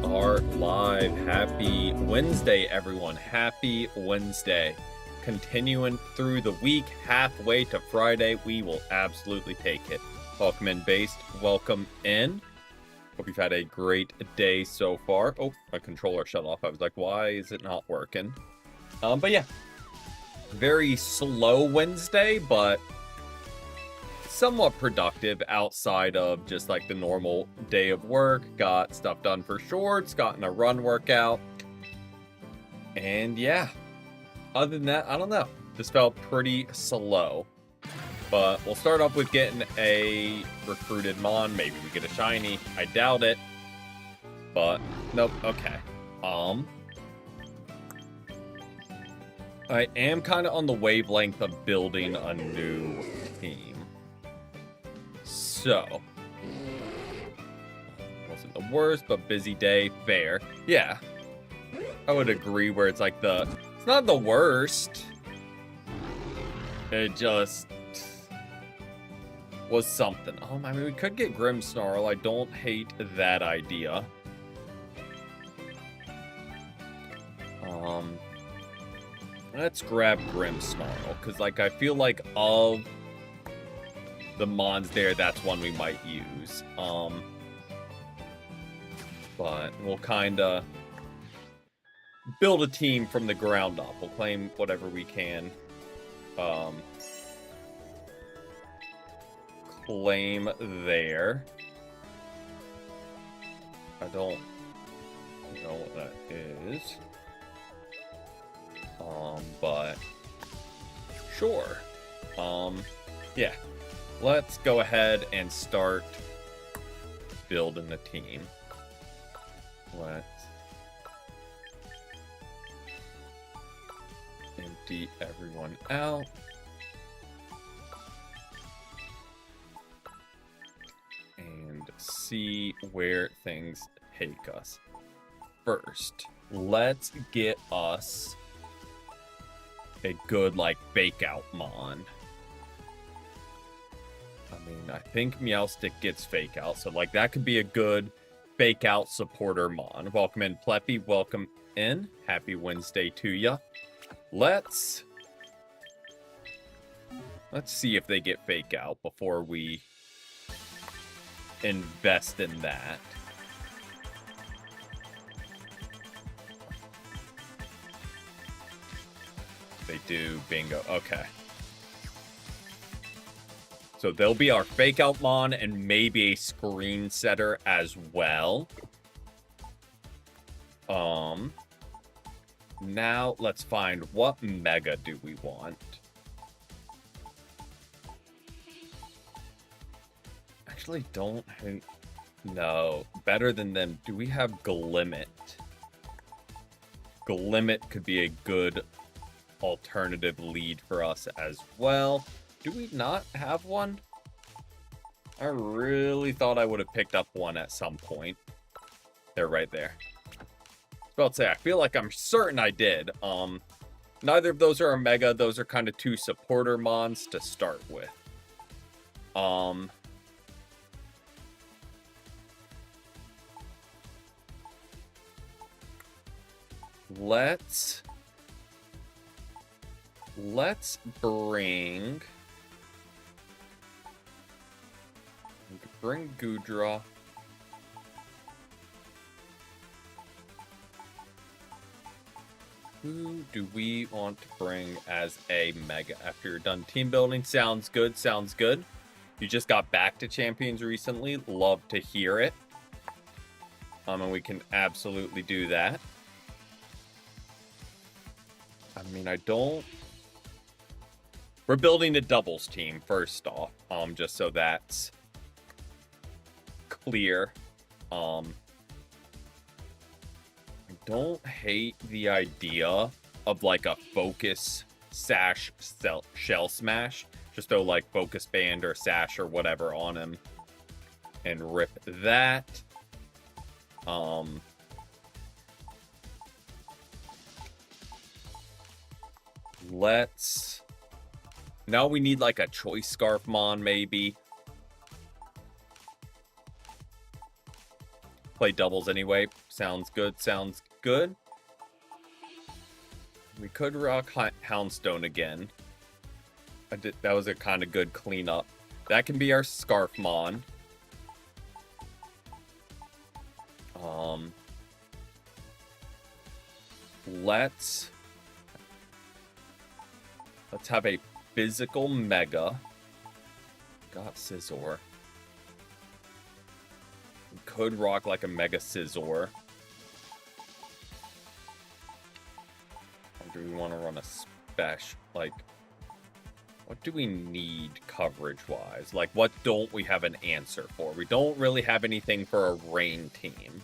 are live. Happy Wednesday, everyone. Happy Wednesday. Continuing through the week, halfway to Friday, we will absolutely take it. Welcome in, Based. Welcome in. Hope you've had a great day so far. Oh, my controller shut off. I was like, why is it not working? But yeah, very slow Wednesday, but somewhat productive outside of just like the normal day of work. Got stuff done for shorts, gotten a run workout. And yeah, other than that, I don't know. This felt pretty slow. But we'll start off with getting a recruited Mon. Maybe we get a shiny. I doubt it. But nope, okay. I am kind of on the wavelength of building a new team. So, wasn't the worst, but busy day, fair. Yeah, I would agree where it's like it's not the worst. It just was something. I mean, we could get Grimmsnarl. I don't hate that idea. Let's grab Grimmsnarl, because like I feel like of the Mons there, that's one we might use. But we'll kind of build a team from the ground up. We'll claim whatever we can. Claim there. I don't know what that is. But sure. Yeah. Let's go ahead and start building the team. Let's empty everyone out. And see where things take us. First, let's get us a good, like, fake out Mon. I mean, I think Meowstic gets fake out, so, like, that could be a good fake out supporter Mon. Welcome in, Pleppy. Welcome in. Happy Wednesday to ya. Let's see if they get fake out before we invest in that. They do. Bingo. Okay. So they'll be our fake out Mon and maybe a screen setter as well. Now let's find what mega do we want. Actually, don't hate. No, better than them. Do we have Glimmet? Glimmet could be a good alternative lead for us as well. Do we not have one? I really thought I would have picked up one at some point. They're right there. I was about to say, I feel like I'm certain I did. Neither of those are a mega. Those are kind of two supporter Mons to start with. Let's bring Goodra. Who do we want to bring as a mega after you're done team building? Sounds good, sounds good. You just got back to Champions recently. Love to hear it. And we can absolutely do that. I mean, we're building a doubles team first off, just so that's clear. I don't hate the idea of like a focus sash shell smash. Just throw like focus band or sash or whatever on him and rip that. Now we need like a choice scarf Mon maybe. play doubles anyway. Sounds good, sounds good. We could rock Houndstone again. That was a kind of good cleanup. That can be our Scarfmon. Let's have a physical Mega. Got Scizor. We could rock like a Mega Scizor. Or do we want to run a special? Like, what do we need coverage-wise? Like, what don't we have an answer for? We don't really have anything for a rain team.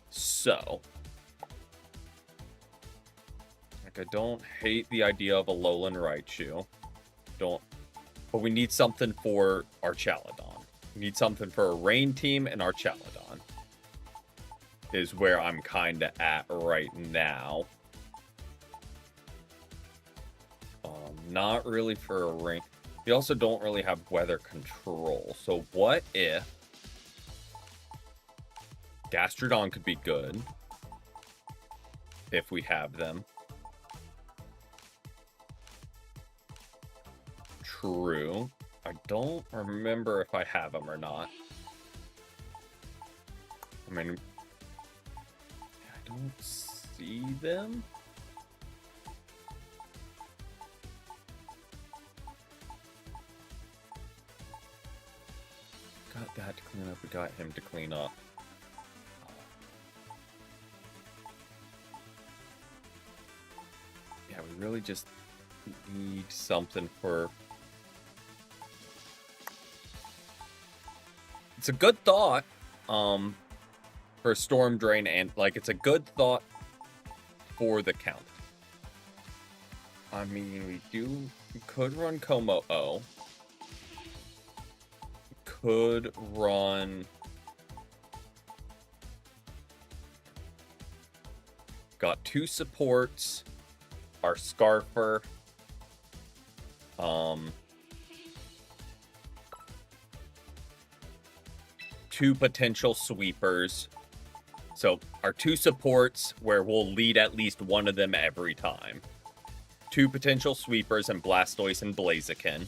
So, like, I don't hate the idea of a Alolan Raichu. But we need something for our Chaladon. We need something for a rain team and our Chaladon. Is where I'm kind of at right now. Not really for a rain. We also don't really have weather control. So what if Gastrodon could be good if we have them. True. I don't remember if I have them or not. I mean, I don't see them. Got that to clean up. We got him to clean up. Yeah, we really just need something for... It's a good thought for Storm Drain, and like it's a good thought for the count. I mean, we could run Como-O. Could run... Got 2 supports. Our Scarfer. 2 potential sweepers. So our 2 supports where we'll lead at least one of them every time. 2 potential sweepers and Blastoise and Blaziken.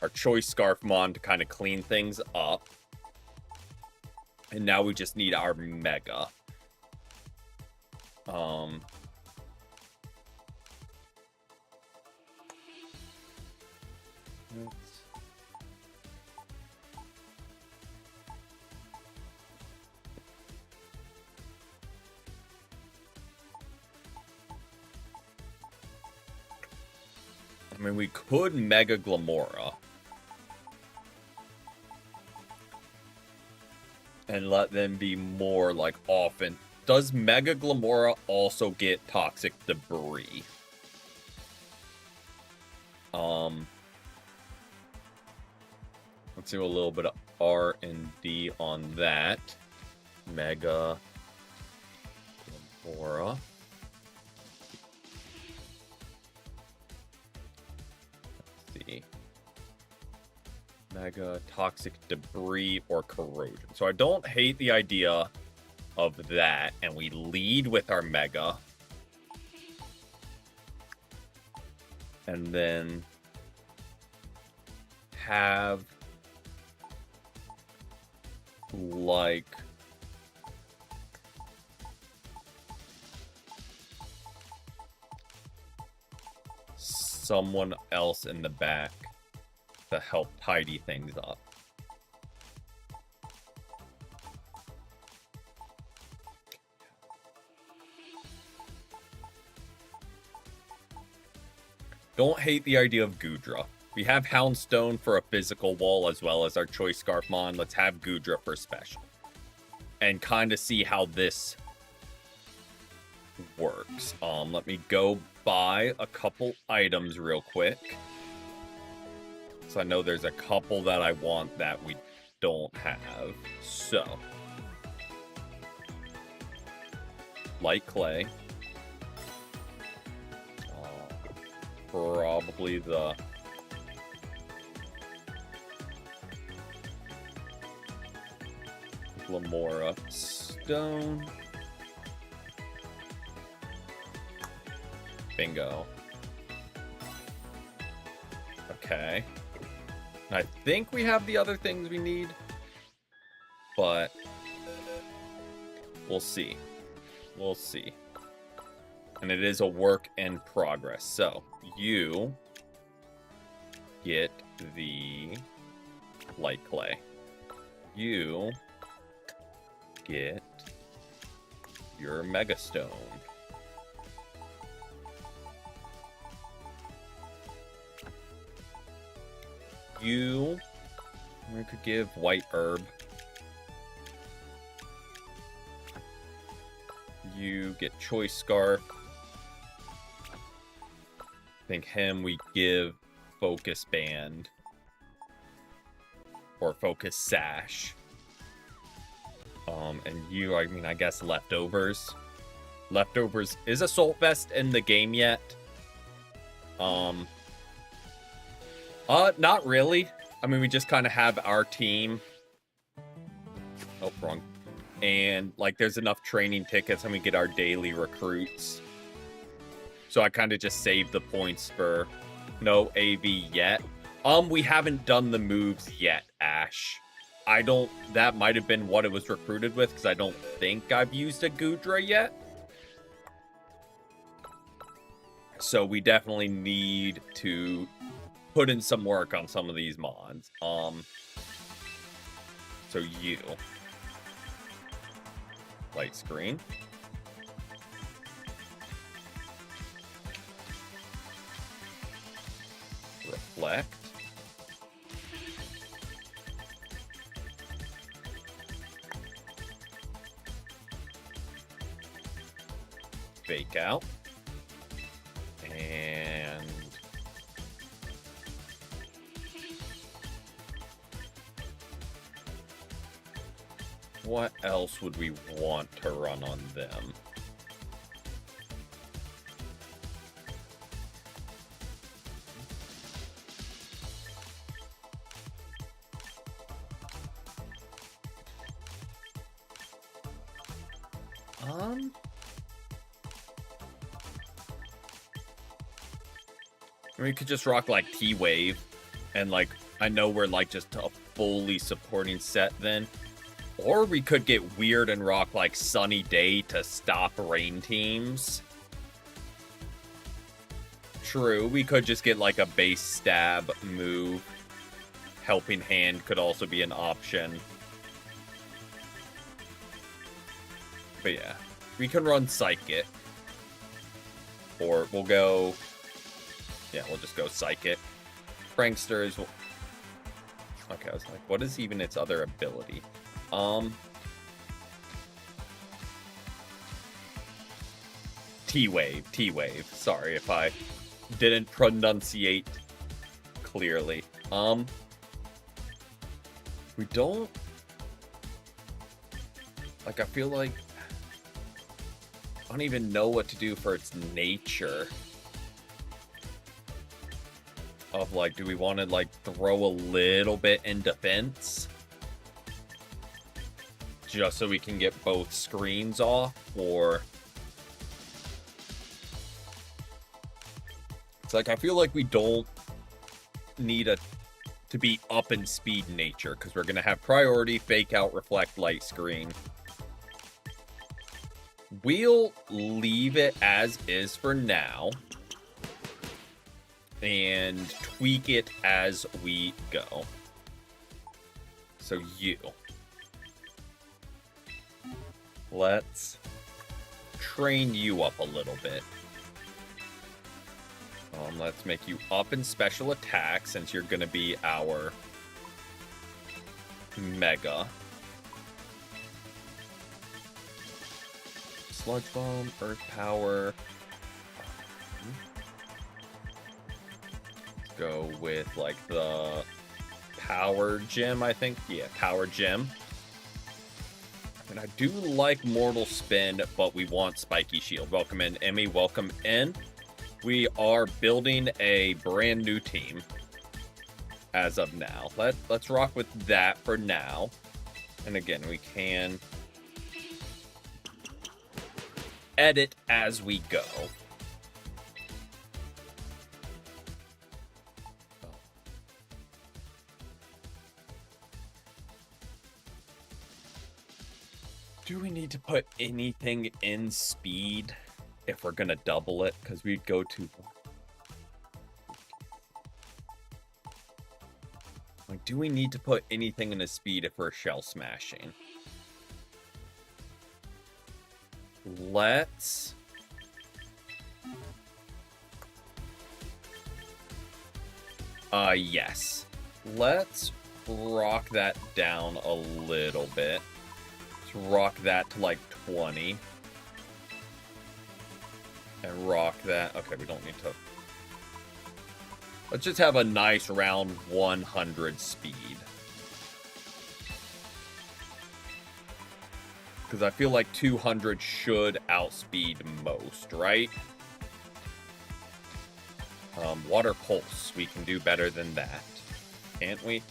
Our choice Scarfmon to kind of clean things up. And now we just need our Mega. I mean, we could Mega Glamora. And let them be more, like, often. Does Mega Glamora also get Toxic Debris? Let's do a little bit of R&D on that. Mega Glamora. Mega Toxic Debris or Corrosion. So I don't hate the idea of that, and we lead with our Mega. And then have like someone else in the back to help tidy things up. Don't hate the idea of Goodra. We have Houndstone for a physical wall as well as our choice Scarfmon. Let's have Goodra for special. And kind of see how this works. Let me go buy a couple items real quick. So I know there's a couple that I want that we don't have. So, Light Clay. Probably the... Lamora Stone. Bingo. Okay. I think we have the other things we need, but we'll see. We'll see. And it is a work in progress. So you get the light clay. You get your Mega Stone. We could give White Herb. You get Choice Scarf. I think him we give Focus Band. Or Focus Sash. And you, I mean, I guess Leftovers. Leftovers. Is Assault Vest in the game yet? Not really. I mean, we just kind of have our team. Oh, wrong. And, like, there's enough training tickets and we get our daily recruits. So I kind of just saved the points for no AV yet. We haven't done the moves yet, Ash. That might have been what it was recruited with, because I don't think I've used a Goodra yet. So we definitely need to put in some work on some of these mods. So you. Light screen. Reflect. Fake out. And what else would we want to run on them? We could just rock like T-Wave, and like I know we're like just a fully supporting set then. Or we could get weird and rock like Sunny Day to stop rain teams. True, we could just get like a base stab move. Helping Hand could also be an option. But yeah, we can run Psychic. Or we'll go... Yeah, we'll just go Psychic. Pranksters... Okay, I was like, what is even its other ability? T-Wave. Sorry if I didn't pronunciate clearly. We don't... Like, I feel like... I don't even know what to do for its nature. Of, like, do we want to, like, throw a little bit in defense? Just so we can get both screens off, or... It's like, I feel like we don't need to be up in speed nature, because we're going to have priority, fake out, reflect, light screen. We'll leave it as is for now. And tweak it as we go. So you. Let's train you up a little bit. Let's make you up in special attack since you're going to be our Mega. Sludge Bomb, Earth Power. Go with like the Power Gem, I think. Yeah, Power Gem. And I do like Mortal Spin, but we want Spiky Shield. Welcome in, Emmy. Welcome in. We are building a brand new team as of now. Let's rock with that for now. And again, we can edit as we go. Do we need to put anything in speed if we're gonna double it? Because we'd go to... Like, do we need to put anything in a speed if we're shell smashing? Let's... Yes. Let's rock that down a little bit. Let's rock that to like 20. And rock that... Okay, we don't need to... Let's just have a nice round 100 speed. Because I feel like 200 should outspeed most, right? Water Pulse. We can do better than that. Can't we?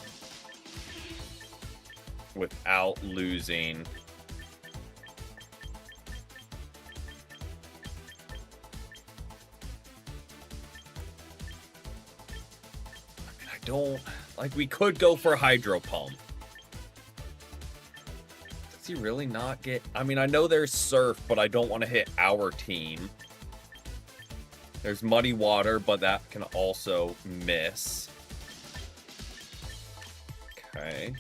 Without losing... Don't like we could go for Hydro Pump. Does he really not get... I mean, I know there's Surf, but I don't want to hit our team. There's Muddy Water, but that can also miss. Okay.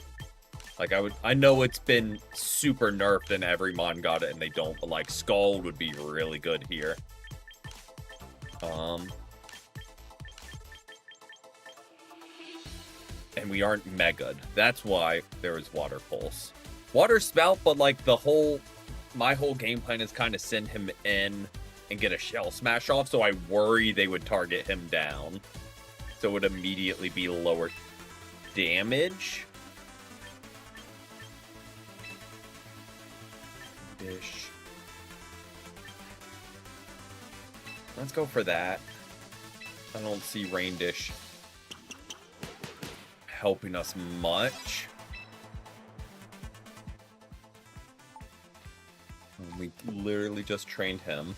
Like I know it's been super nerfed and every mon got it and they don't, but like Scald would be really good here. And we aren't mega'd. That's why there is Water Pulse. Water Spout, but like my whole game plan is kind of send him in and get a Shell Smash off, so I worry they would target him down. So it would immediately be lower damage. Dish. Let's go for that. I don't see Rain Dish helping us much. We literally just trained him.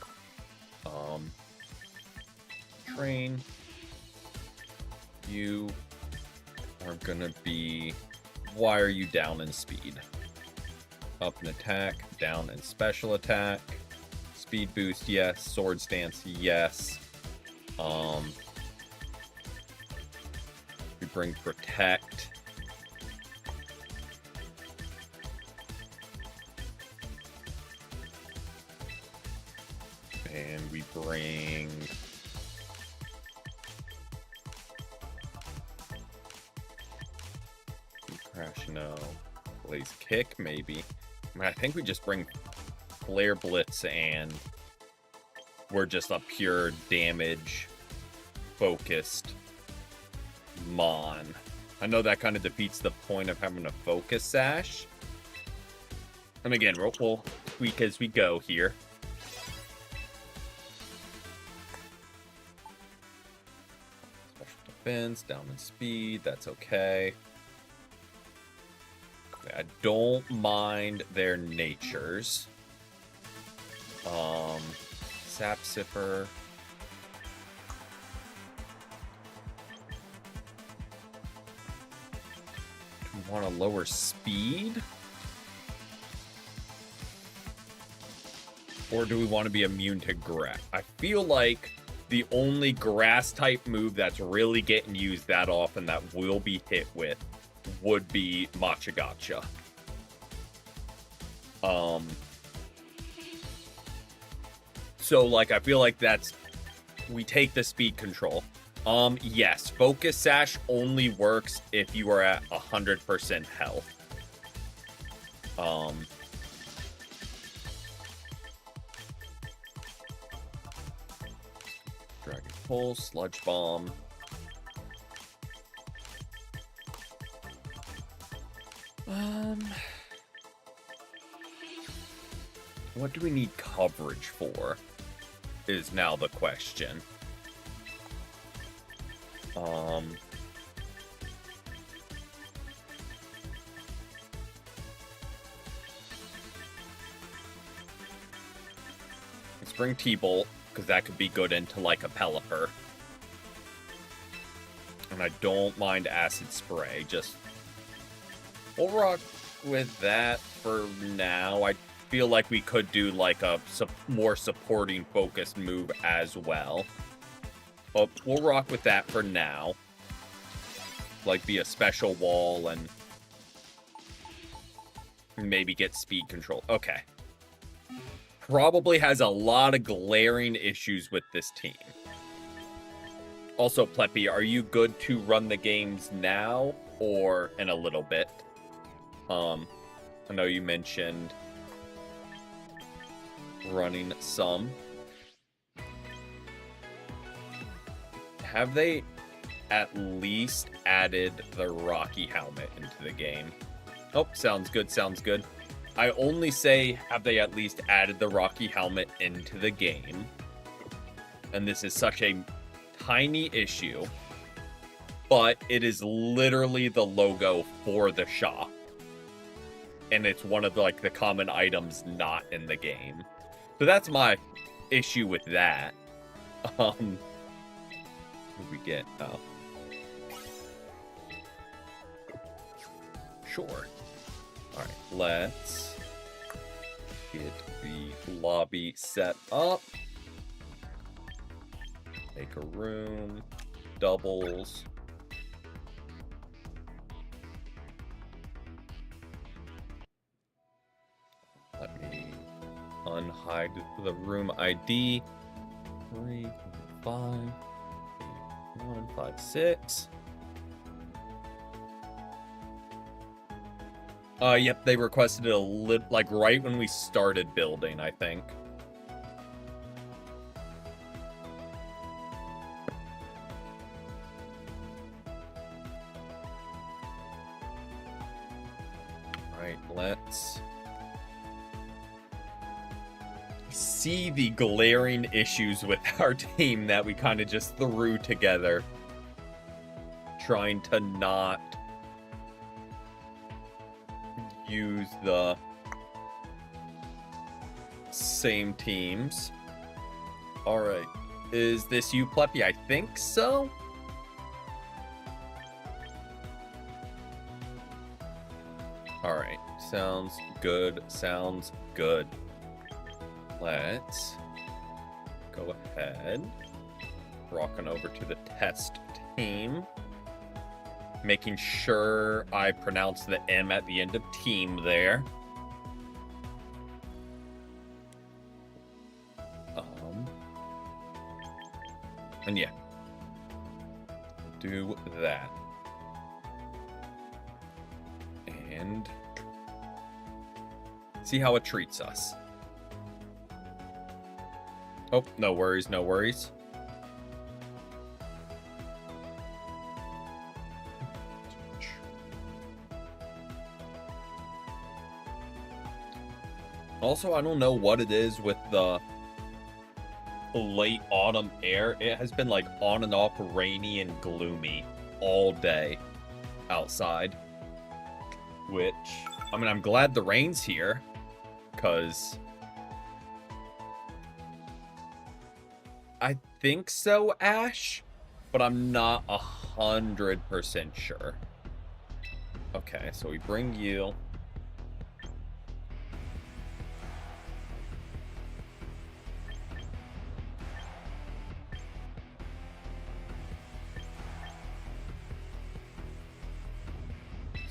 Train. You are gonna be... Why are you down in speed? Up in attack, down in special attack. Speed boost, yes. Sword stance, yes. We bring protect. And we bring... Crash, no. Blaze Kick, maybe. I mean, I think we just bring Flare Blitz and we're just a pure damage focused mon. I know that kind of defeats the point of having a focus sash. And again, we'll tweak as we go here. Special defense, down in speed, that's okay. I don't mind their natures. Sap Sipper. Do we want a lower speed? Or do we want to be immune to grass? I feel like the only grass type move that's really getting used that often that will be hit with would be Machagacha. So like I feel like that's we take the speed control. Yes, Focus Sash only works if you are at 100% health. Dragon Pulse, Sludge Bomb. What do we need coverage for? Is now the question. Let's bring T-Bolt, because that could be good into, like, a Pelipper. And I don't mind Acid Spray, just... We'll rock with that for now. I feel like we could do, like, a more supporting focused move as well. But we'll rock with that for now. Like, be a special wall and maybe get speed control. Okay. Probably has a lot of glaring issues with this team. Also, Pleppy, are you good to run the games now or in a little bit? I know you mentioned running some. Have they at least added the Rocky helmet into the game? Oh, sounds good, sounds good. I only say, have they at least added the Rocky helmet into the game? And this is such a tiny issue, but it is literally the logo for the shop. And it's one of the, like, the common items not in the game. So that's my issue with that. What do we get? Oh. Sure. Alright, let's get the lobby set up. Make a room. Doubles. Let me unhide the room ID. 3, 5, 1, 5, 6. Yep, they requested it like right when we started building, I think. Alright, let's see the glaring issues with our team that we kind of just threw together. Trying to not use the same teams. Alright. Is this you, Pleppy? I think so. Alright. Sounds good. Sounds good. Let's go ahead. Rocking over to the test team. Making sure I pronounce the M at the end of team there. And yeah. Do that. And see how it treats us. Oh, no worries, no worries. Also, I don't know what it is with the late autumn air. It has been like on and off rainy and gloomy all day outside. Which, I mean, I'm glad the rain's here, because I think so, Ash, but I'm not 100% sure. Okay, so we bring you.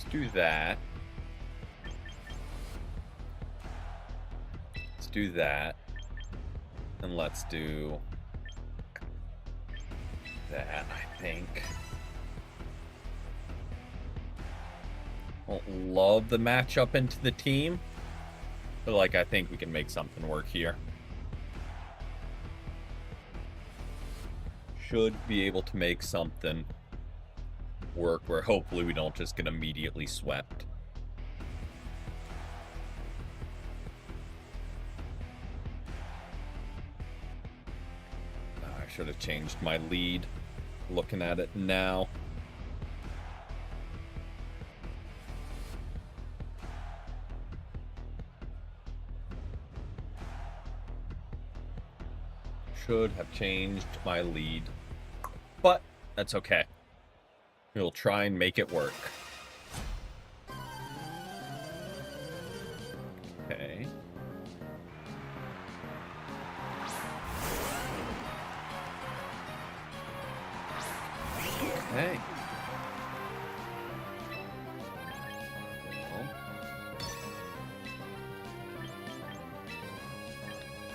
Do that. Let's do that. And let's do that, I think. Don't love the matchup into the team, but like I think we can make something work here. Should be able to make something work where hopefully we don't just get immediately swept. I should have changed my lead. Looking at it now. Should have changed my lead. But that's okay. We'll try and make it work. Okay. Okay.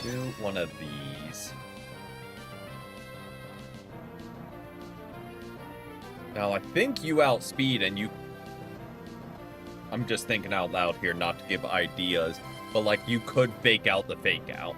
Do one of these. Now, I think you outspeed and you... I'm just thinking out loud here, not to give ideas, but, like, you could fake out the fake out.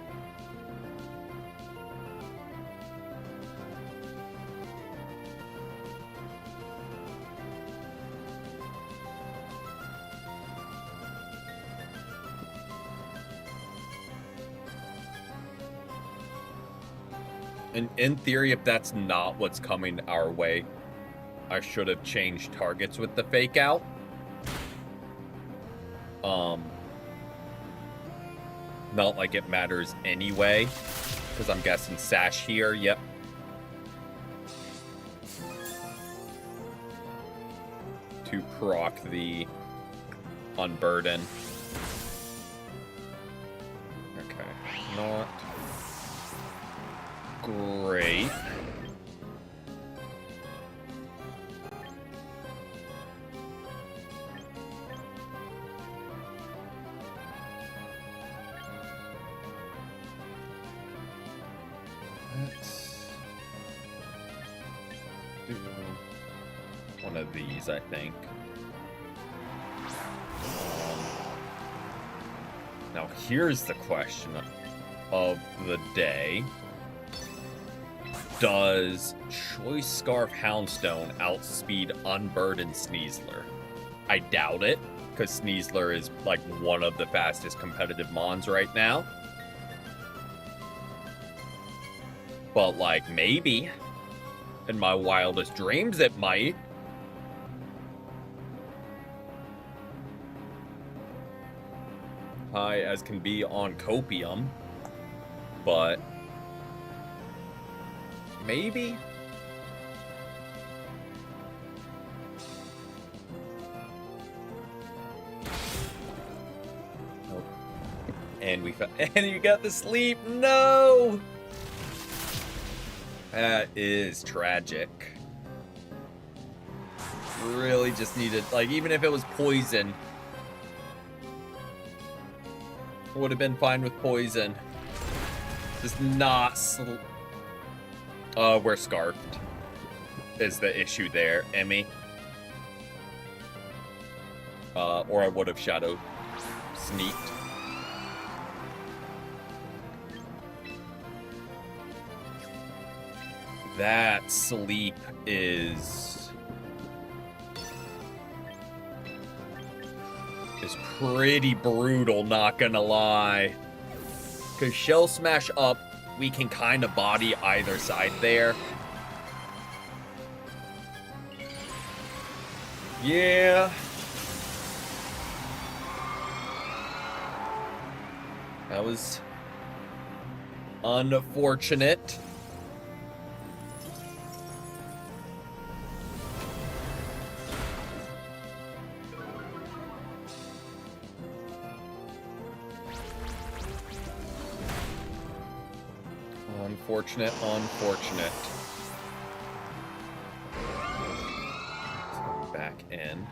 And in theory, if that's not what's coming our way, I should have changed targets with the fake out. Not like it matters anyway, because I'm guessing Sash here, yep. To proc the Unburden. Okay, not great. Let's do one of these, I think. Now here's the question of the day. Does Choice Scarf Houndstone outspeed Unburdened Sneasler? I doubt it, because Sneasler is like one of the fastest competitive mons right now. But like, maybe. In my wildest dreams, it might. High as can be on Copium. But maybe? Nope. And and you got the sleep. No! That is tragic. Really just needed, like, even if it was poison, would have been fine with poison. Just not. We're scarfed. Is the issue there, Emmy? Or I would have shadow sneaked. That sleep is pretty brutal, not gonna lie. Because Shell Smash up, we can kind of body either side there. Yeah. That was unfortunate. Unfortunate. Back in.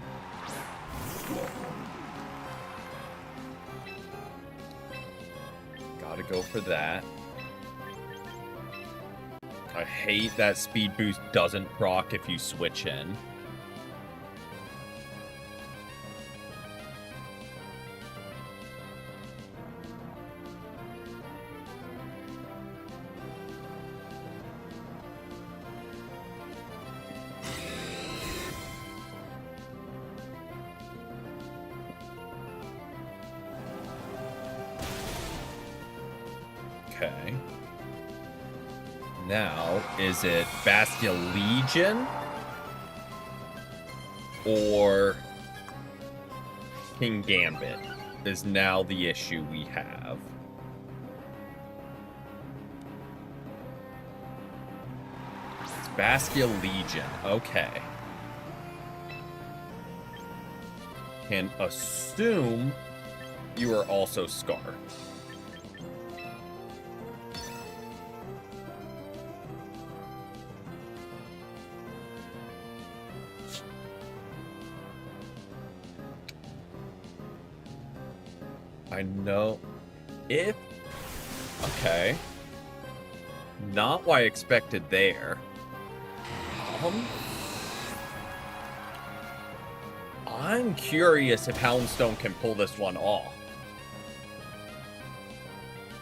Gotta go for that. I hate that speed boost doesn't proc if you switch in. Okay. Now, is it Bastia Legion? Or King Gambit is now the issue we have. Bastia Legion. Okay. Can assume you are also Scar. I know if... Okay. Not what I expected there. I'm curious if Houndstone can pull this one off.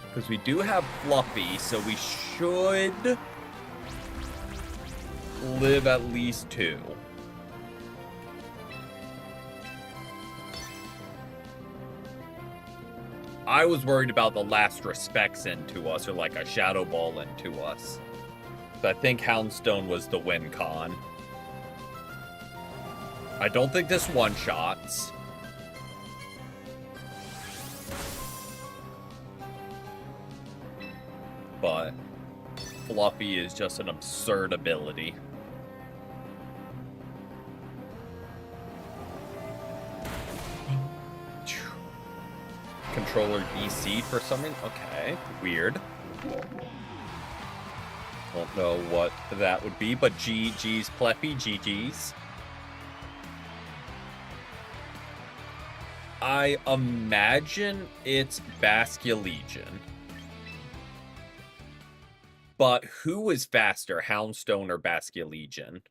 Because we do have Fluffy, so we should live at least 2. I was worried about the last respects into us, or like a Shadow Ball into us. But I think Houndstone was the win con. I don't think this one-shots. But Fluffy is just an absurd ability. Controller DC for some reason? Okay, weird. Don't know what that would be, but GG's Pleppy, GG's. I imagine it's Bastia Legion. But who is faster, Houndstone or Bastia Legion?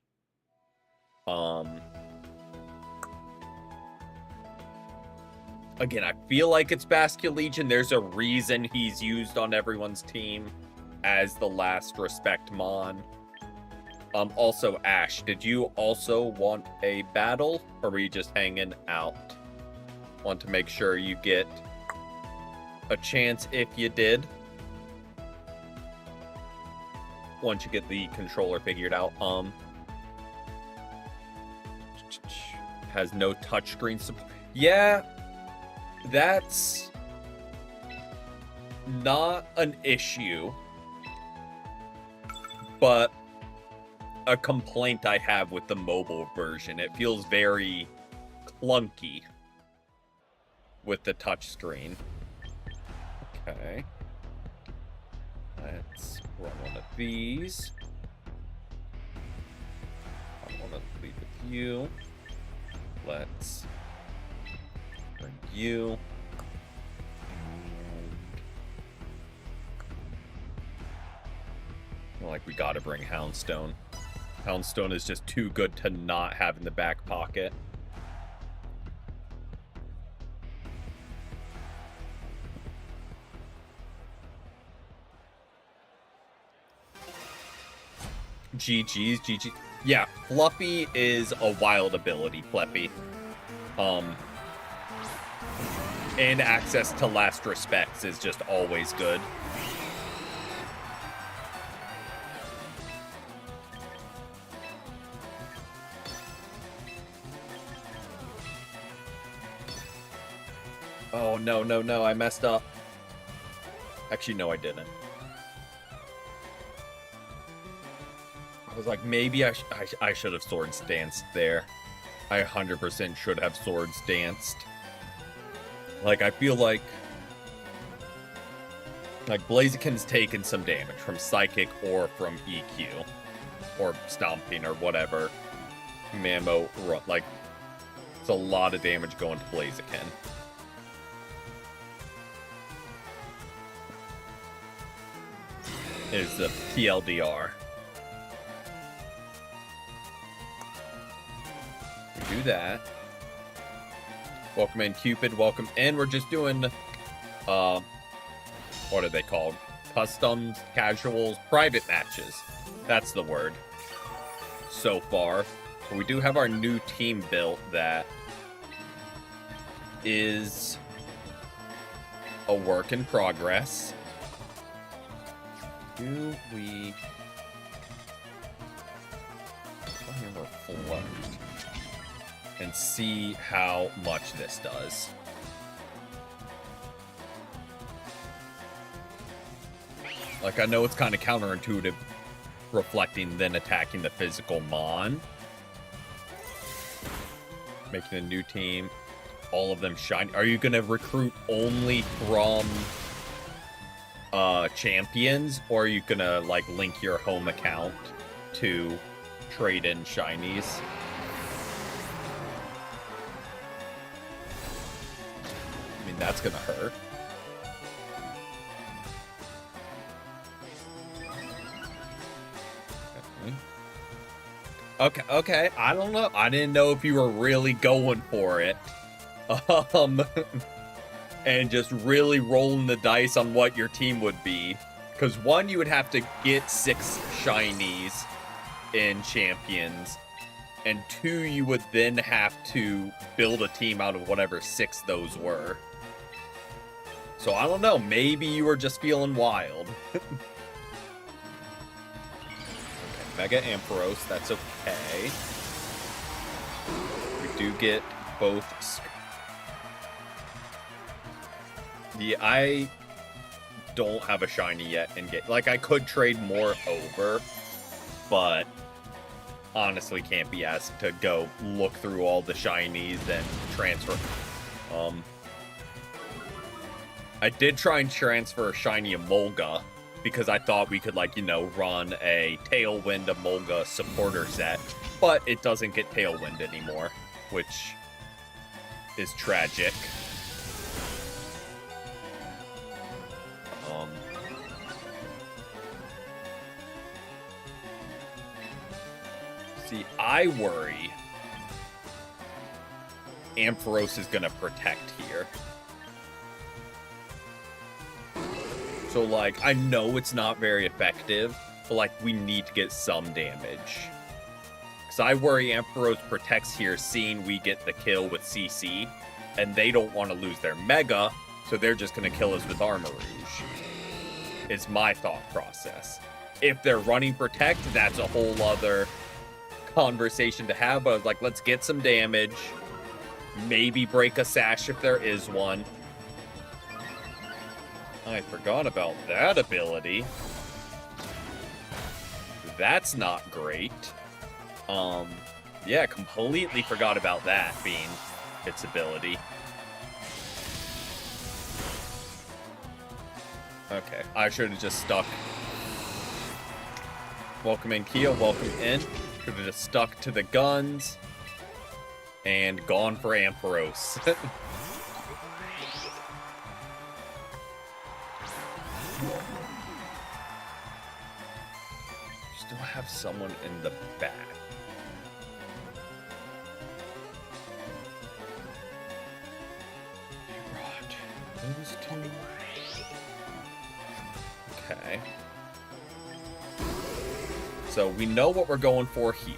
Again, I feel like it's Bastia Legion. There's a reason he's used on everyone's team as the last respect mon. Also, Ash, did you also want a battle, or were you just hanging out? Want to make sure you get a chance if you did. Once you get the controller figured out. Has no touchscreen support. Yeah, that's not an issue, but a complaint I have with the mobile version. It feels very clunky with the touchscreen. Okay. Let's run one of these. I want to leave with you. Let's bring you. Like, we gotta bring Houndstone. Houndstone is just too good to not have in the back pocket. GG's, GG. Yeah, Fluffy is a wild ability, Fleppy. And access to last respects is just always good. Oh, no, no, no, I messed up. Actually, no, I didn't. I was like, maybe I should have Swords Danced there. I 100% should have Swords Danced. Like, I feel like Blaziken's taken some damage from Psychic or from EQ. Or Stomping or whatever. Mammo, like, it's a lot of damage going to Blaziken. Is the TLDR. Do that. Welcome in, Cupid. Welcome in. We're just doing, what are they called? Customs, casuals, private matches. That's the word. So far. But we do have our new team built that is a work in progress. Do we... reflect and see how much this does. Like, I know it's kind of counterintuitive reflecting, then attacking the physical Mon. Making a new team. All of them shiny. Are you going to recruit only from champions? Or are you going to, like, link your home account to trade in shinies? I mean, that's going to hurt. Okay. I don't know. I didn't know if you were really going for it. And just really rolling the dice on what your team would be. Because one, you would have to get 6 shinies in champions. And 2, you would then have to build a team out of whatever 6 those were. So I don't know. Maybe you were just feeling wild. Mega Ampharos, that's okay. We do get both. I don't have a shiny yet in game. Like, I could trade more over, but honestly can't be asked to go look through all the shinies and transfer. I did try and transfer a shiny Emolga, because I thought we could, like, you know, run a Tailwind Emolga supporter set, but it doesn't get Tailwind anymore, which is tragic. See, I worry Ampharos is going to protect here. So, like, I know it's not very effective, but, like, we need to get some damage. Because I worry Ampharos protects here, seeing we get the kill with CC, and they don't want to lose their Mega, so they're just going to kill us with Armarouge. Is my thought process. If they're running Protect, that's a whole other conversation to have, but I was like, let's get some damage. Maybe break a Sash if there is one. I forgot about that ability. That's not great. Yeah, completely forgot about that being its ability. Okay, I should have just stuck. Welcome in, Kia. Welcome in. Should have just stuck to the guns and gone for Ampharos. Still have someone in the back. Those two. Okay. So we know what we're going for here.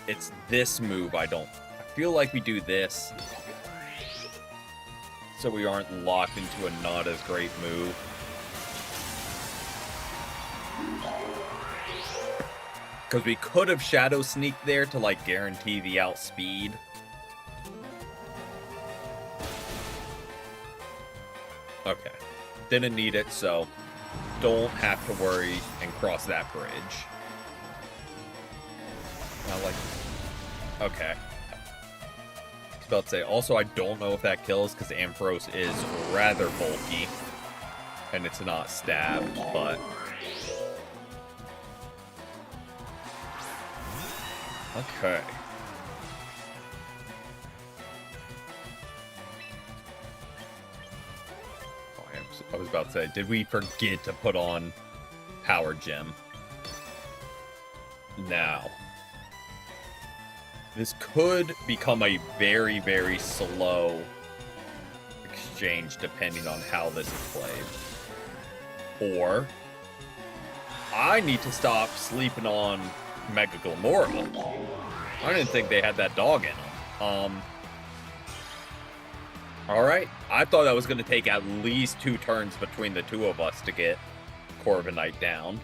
It's this move I feel like we do this, so we aren't locked into a not as great move. Because we could have Shadow Sneak there to, like, guarantee the outspeed. Okay. Didn't need it, so don't have to worry and cross that bridge. Okay. I was about to say, also, I don't know if that kills, because Ampharos is rather bulky. And it's not stabbed, but... Okay. I was about to say, did we forget to put on Power Gem? Now, this could become a very, very slow exchange depending on how this is played. Or, I need to stop sleeping on Mega Glimmora. I didn't think they had that dog in them. Alright, I thought that was going to take at least 2 turns between the two of us to get Corviknight down.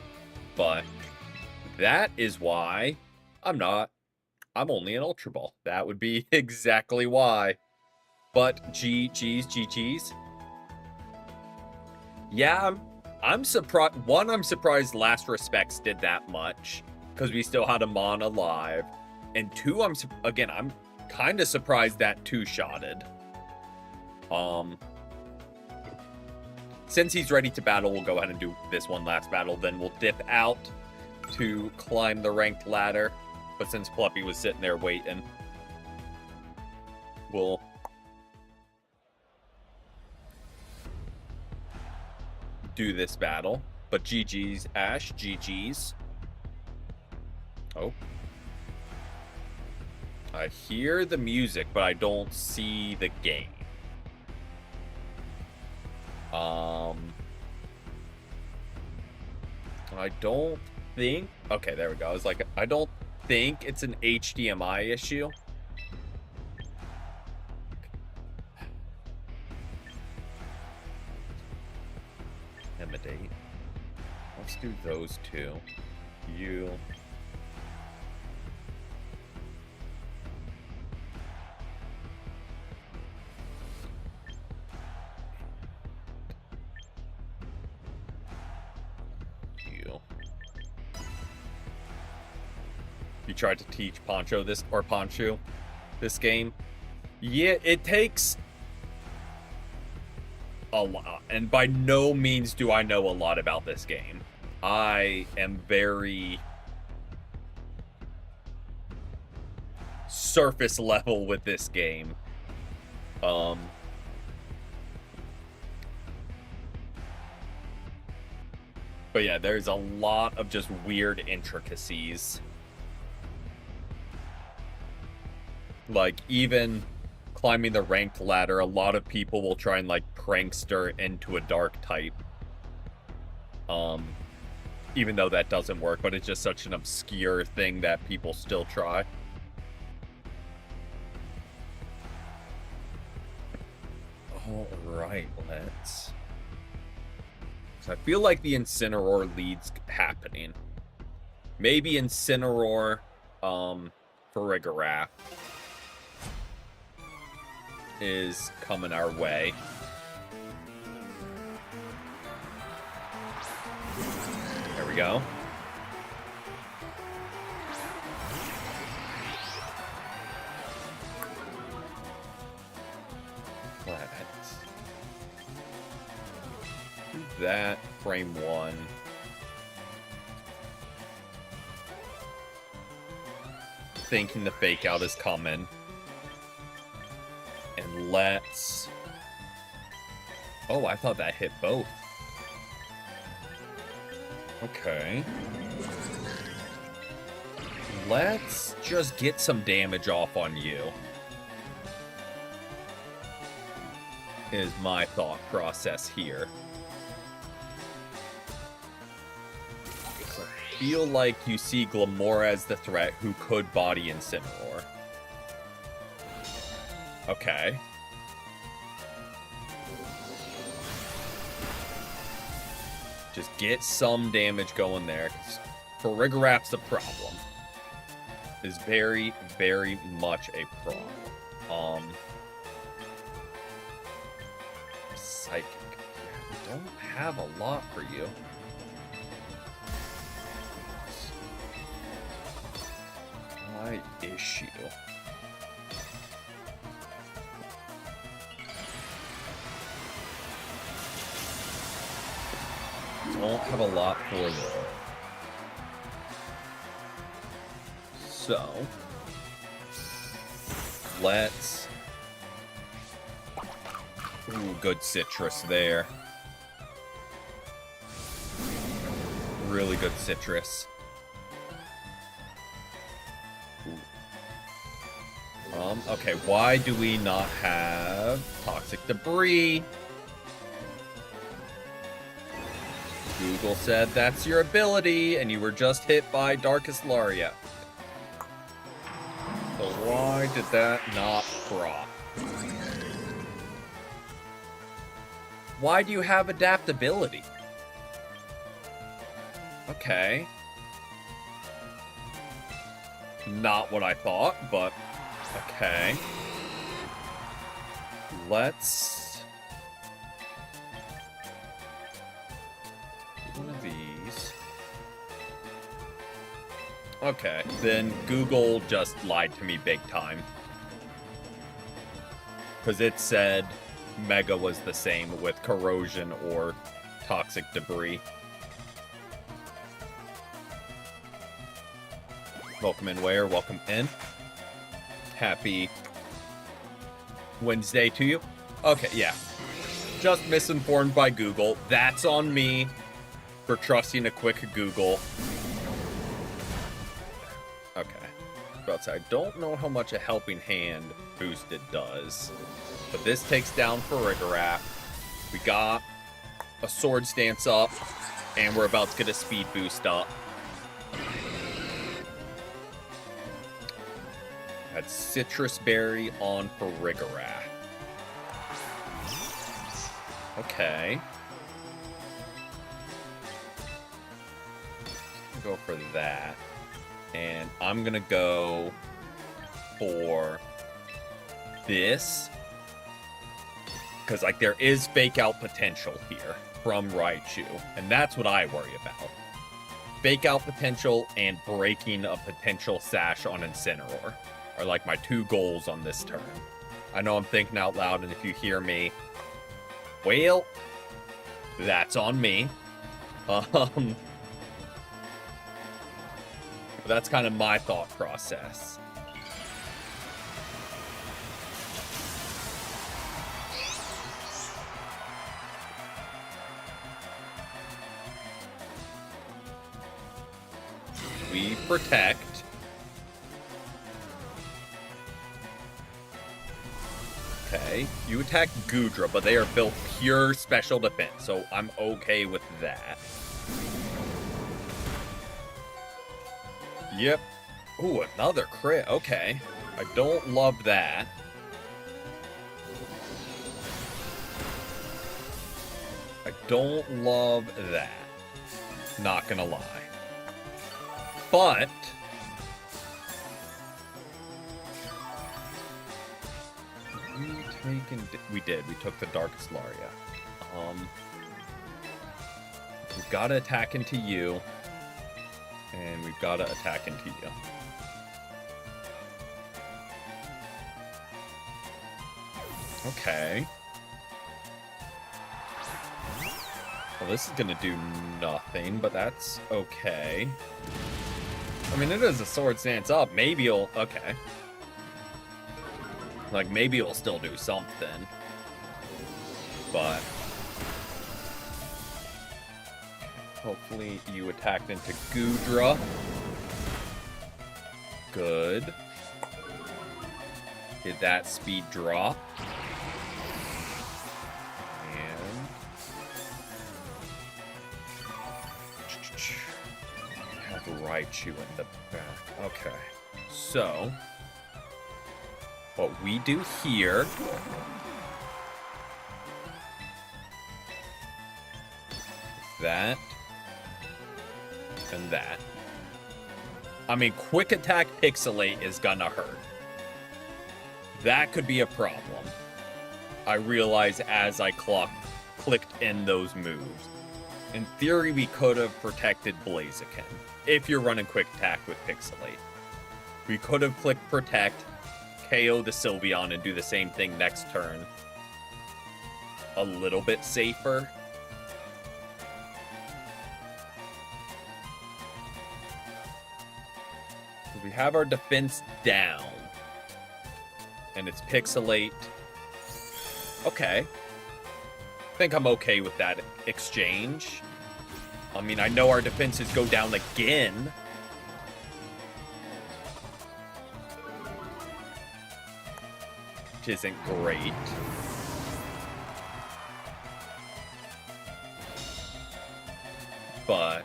But that is why I'm only an Ultra Ball. That would be exactly why. But GG's. Yeah, I'm surprised. One, I'm surprised Last Respects did that much because we still had Amon alive, and two, I'm kind of surprised that two-shotted. Since he's ready to battle, we'll go ahead and do this one last battle. Then we'll dip out to climb the ranked ladder. But since Pluppy was sitting there waiting, we'll do this battle. But GG's, Ash. GG's. Oh. I hear the music, but I don't see the game. I don't think... Okay, there we go. I was like, I don't think it's an HDMI issue. Intimidate. Let's do those two. You... You tried to teach Poncho this game. Yeah, it takes a lot, and by no means do I know a lot about this game. I am very surface level with this game. But yeah, there's a lot of just weird intricacies. Like, even climbing the ranked ladder, a lot of people will try and, like, prankster into a dark type. Even though that doesn't work, but it's just such an obscure thing that people still try. Alright, let's... So I feel like the Incineroar lead's happening. Maybe Incineroar, Farigiraf is coming our way. There we go. Let's do that. Frame one. Thinking the fake out is coming. And let's... Oh, I thought that hit both. Okay. Let's just get some damage off on you. Is my thought process here. I feel like you see Glimmora as the threat who could body Incineroar. Okay. Just get some damage going there, because Farigiraf's a problem. Is very, very much a problem. Psychic. We don't have a lot for you. My issue. Don't have a lot for them. So, let's... Ooh, good citrus there. Really good citrus. Okay, why do we not have toxic debris? Google said that's your ability, and you were just hit by Darkest Lariat. So why did that not prop? Why do you have adaptability? Okay. Not what I thought, but okay. Let's... one of these. Okay, then Google just lied to me big time. Because it said Mega was the same with corrosion or toxic debris. Welcome in, Ware. Welcome in. Happy Wednesday to you. Okay, yeah. Just misinformed by Google. That's on me for trusting a quick Google. Okay. But I don't know how much a helping hand boosted does. But this takes down Farigiraf. We got a Sword Stance up, and we're about to get a speed boost up. That's Citrus Berry on Farigiraf. Okay. Go for that. And I'm gonna go for this. Because, like, there is fake out potential here from Raichu. And that's what I worry about. Fake out potential and breaking a potential sash on Incineroar are like my two goals on this turn. I know I'm thinking out loud, and if you hear me, well, that's on me. That's kind of my thought process. We protect. Okay, you attack Goodra, but they are built pure special defense, so I'm okay with that. Yep. Ooh, another crit. Okay. I don't love that. I don't love that. Not gonna lie. But we did. We took the Darkest Laria. We've got to attack into you. And we've got to attack into you. Okay. Well, this is going to do nothing, but that's okay. I mean, it is a Sword Stance up. Maybe it'll... Okay. Like, maybe it'll still do something. But... hopefully you attacked into Goodra. Good. Did that speed drop. And... have Raichu in the back. Okay. So... what we do here... that... and that. I mean, Quick Attack Pixelate is gonna hurt. That could be a problem. I realize as I clicked in those moves. In theory, we could have protected Blaziken. If you're running Quick Attack with Pixelate. We could have clicked Protect, KO the Sylveon, and do the same thing next turn. A little bit safer. We have our defense down. And it's Pixelate. Okay. I think I'm okay with that exchange. I mean, I know our defenses go down again. Which isn't great. But...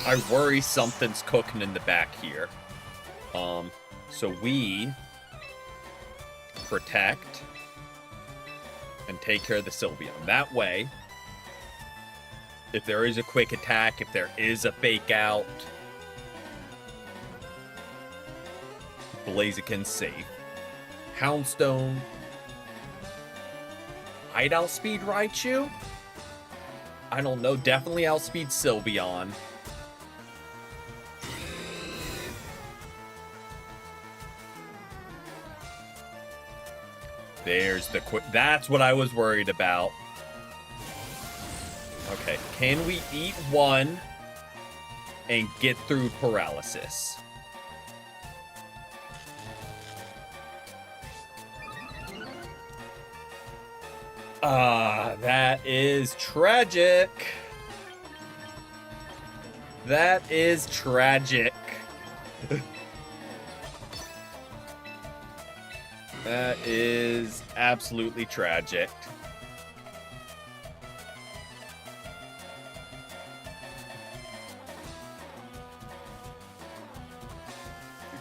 I worry something's cooking in the back here. So we protect and take care of the Sylveon. That way, if there is a quick attack, if there is a fake out, Blaziken's safe. Houndstone. I'd outspeed Raichu? I don't know. Definitely outspeed Sylveon. There's the quick. That's what I was worried about. Okay, can we eat one and get through paralysis? That is tragic. That is tragic. That is absolutely tragic.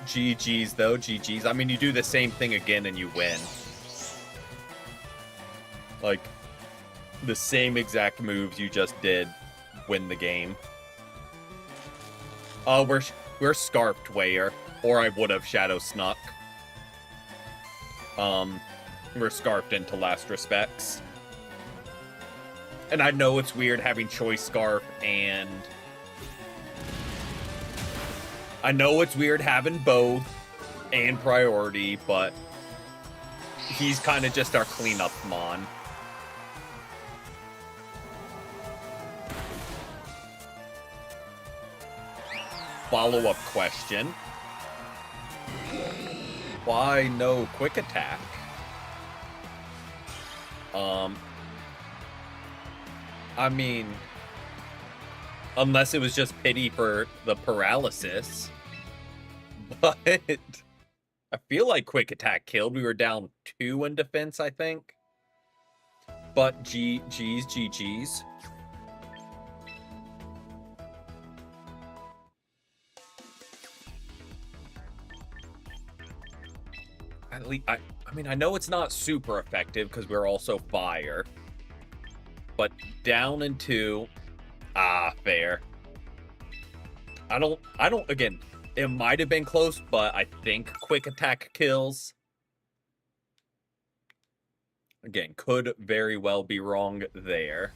GG's though, GG's. I mean, you do the same thing again and you win. Like, the same exact moves you just did win the game. Oh, we're scarfed Wayer, or I would have Shadow Snuck. We're scarfed into Last Respects. And I know it's weird having Choice Scarf and... I know it's weird having both and Priority, but he's kind of just our cleanup mon. Follow-up question. Why no quick attack? I mean, unless it was just pity for the paralysis. But I feel like quick attack killed. We were down 2 in defense, I think. But GG's. At least, I mean, I know it's not super effective because we're also fire. But down in 2. Fair. I don't, again, it might have been close, but I think quick attack kills. Again, could very well be wrong there.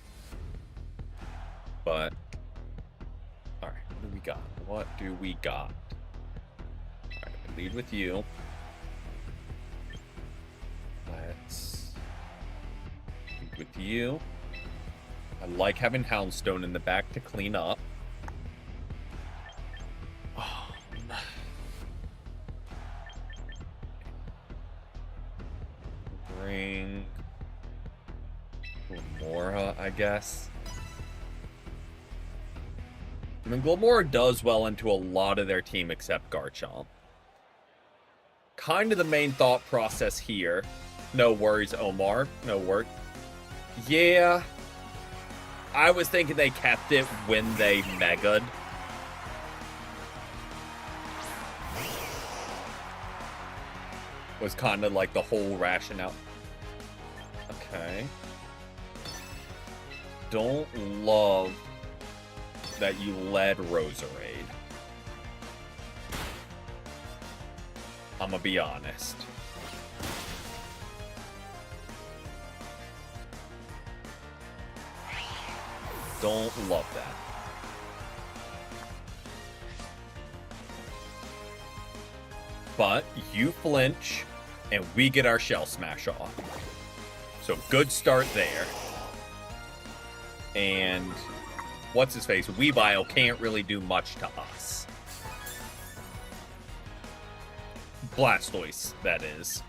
But, all right, what do we got? What do we got? All right, I lead with you. Let's lead with you. I like having Houndstone in the back to clean up. Oh, bring Glimmora, I guess. I mean, Glimmora does well into a lot of their team except Garchomp. Kind of the main thought process here. No worries, Omar. No worries. Yeah. I was thinking they kept it when they mega'd. Was kind of like the whole rationale. Okay. Don't love that you led Roserade. I'm gonna be honest. Don't love that. But you flinch, and we get our Shell Smash off. So good start there. And what's his face? Weavile can't really do much to us. Blastoise, that is.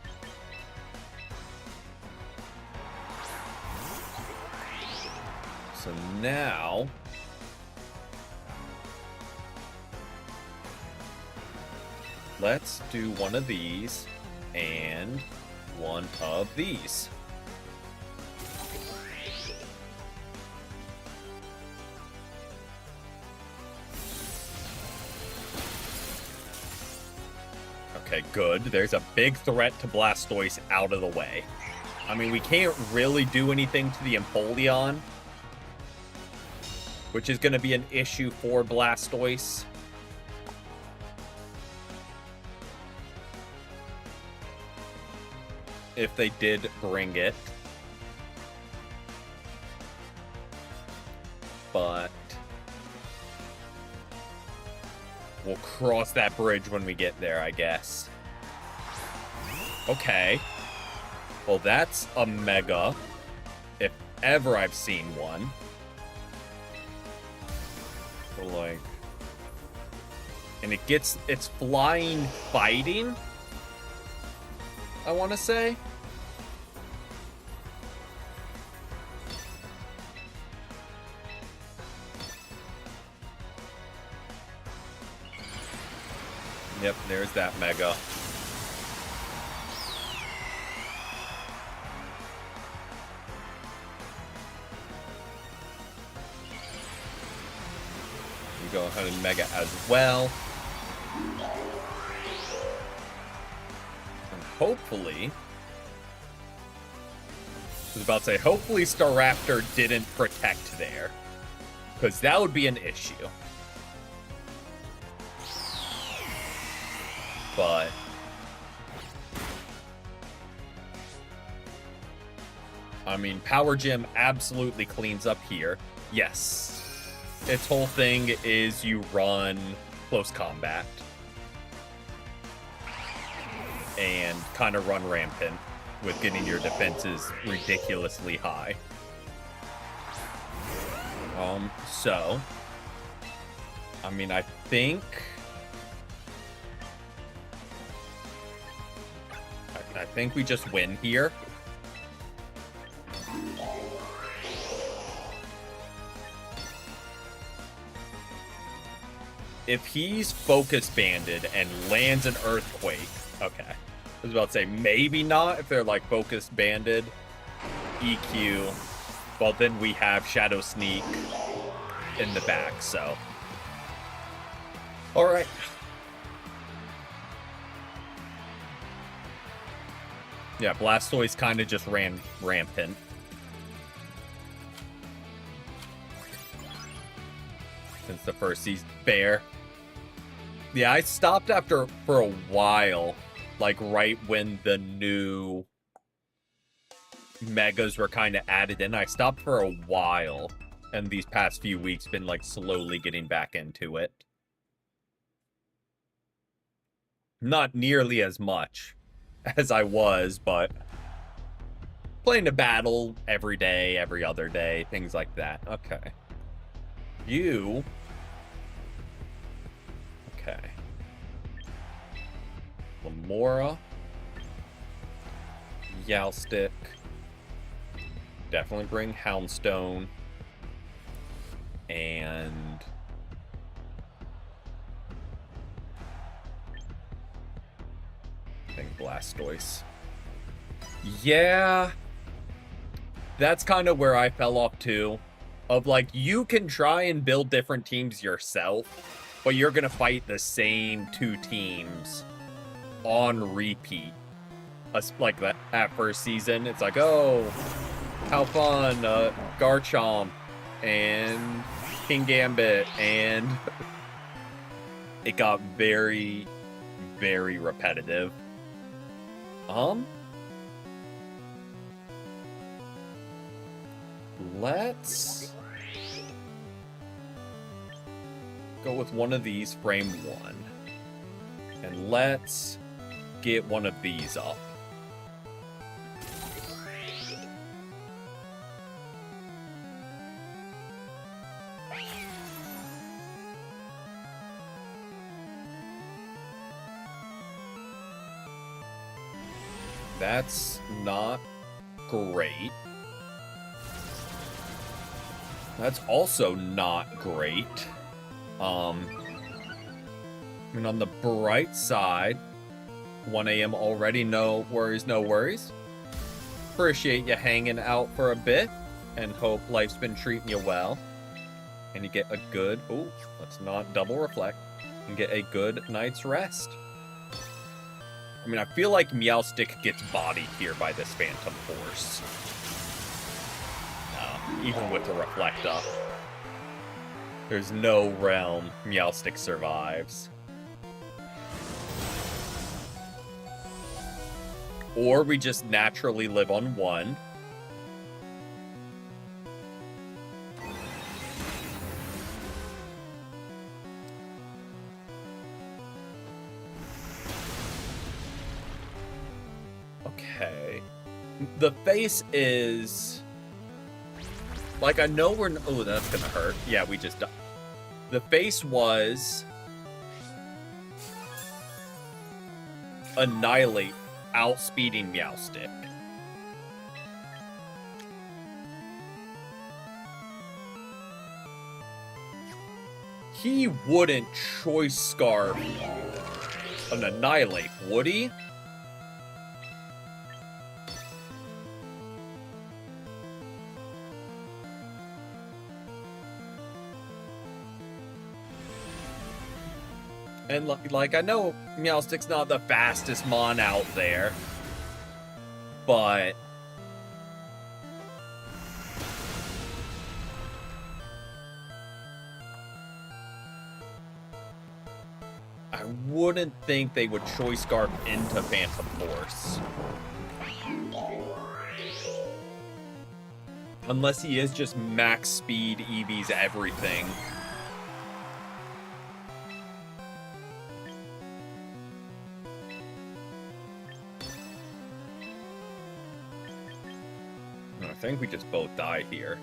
So now let's do one of these and one of these. Okay, good. There's a big threat to Blastoise out of the way. I mean, we can't really do anything to the Empoleon, which is going to be an issue for Blastoise. if they did bring it. But we'll cross that bridge when we get there, I guess. Okay. Well, that's a mega, if ever I've seen one. So, like... And it's flying fighting, I want to say. Yep, there's that mega. You go ahead and mega as well. And hopefully... I was about to say, hopefully Staraptor didn't protect there. Because that would be an issue. But... I mean, Power Gym absolutely cleans up here. Yes. Its whole thing is you run close combat. And kind of run rampant with getting your defenses ridiculously high. So... I mean, I think... I think we just win here. If he's focus banded and lands an earthquake, okay. I was about to say maybe not if they're like focus banded, EQ. Well, then we have Shadow Sneak in the back, so. All right. Yeah, Blastoise kind of just ran rampant. Since the first season. Fair. Yeah, I stopped for a while. Like, right when the new Megas were kind of added in. I stopped for a while. And these past few weeks been, like, slowly getting back into it. Not nearly as much as I was, but playing a battle every day, every other day, things like that. Okay. You... Okay. Lamora. Yowstick. Definitely bring Houndstone. And... I think Blastoise. Yeah. That's kind of where I fell off too. Of like, you can try and build different teams yourself, but you're gonna fight the same two teams on repeat. Like that first season, it's like, oh, how fun, Garchomp and King Gambit, and it got very, very repetitive. Let's go with one of these, frame one. And let's get one of these up. That's not great. That's also not great. I mean, on the bright side, 1 a.m. already, no worries, no worries. Appreciate you hanging out for a bit, and hope life's been treating you well. And you get a good, oh, let's not double reflect, and get a good night's rest. I mean, I feel like Meowstic gets bodied here by this Phantom Force. Even with the reflect up. There's no realm Meowstic survives. Or we just naturally live on 1. Okay. The face is... Like, I know we're... Oh, that's gonna hurt. Yeah, we just died. The face was... Annihilate, outspeeding Meowstic. He wouldn't Choice Scarf an Annihilate, would he? And, like, I know Meowstic's not the fastest mon out there, but... I wouldn't think they would Choice Scarf into Phantom Force. Unless he is just max speed EVs everything. I think we just both die here.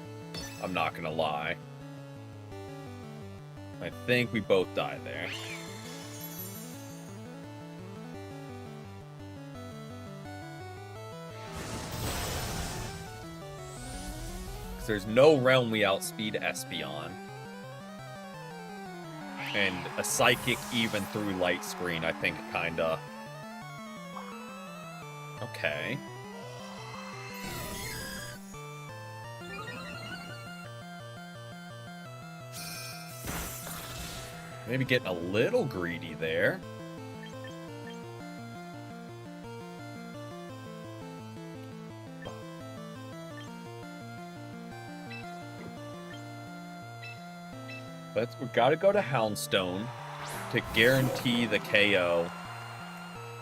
I'm not gonna lie. I think we both die there. Because there's no realm we outspeed Espeon. And a Psychic even through Light Screen, I think, kinda. Okay. Maybe getting a little greedy there. We gotta go to Houndstone to guarantee the KO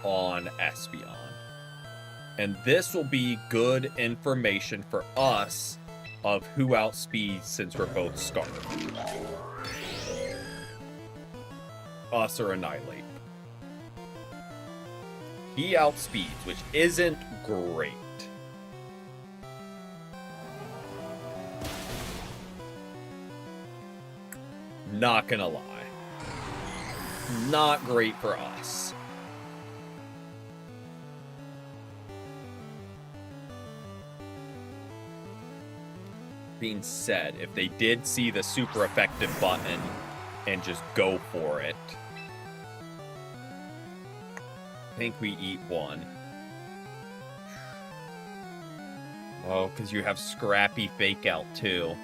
on Espeon. And this will be good information for us of who outspeeds since we're both Scarf. Us or Annihilate. He outspeeds, which isn't great. Not gonna lie. Not great for us. Being said, if they did see the super effective button and just go for it, I think we eat 1. Oh, because you have Scrappy Fake Out too.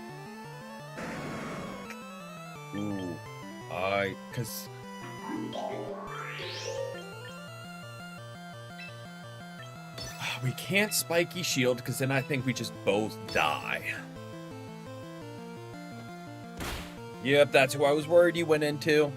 Ooh, because... We can't Spiky Shield, because then I think we just both die. Yep, that's who I was worried you went into.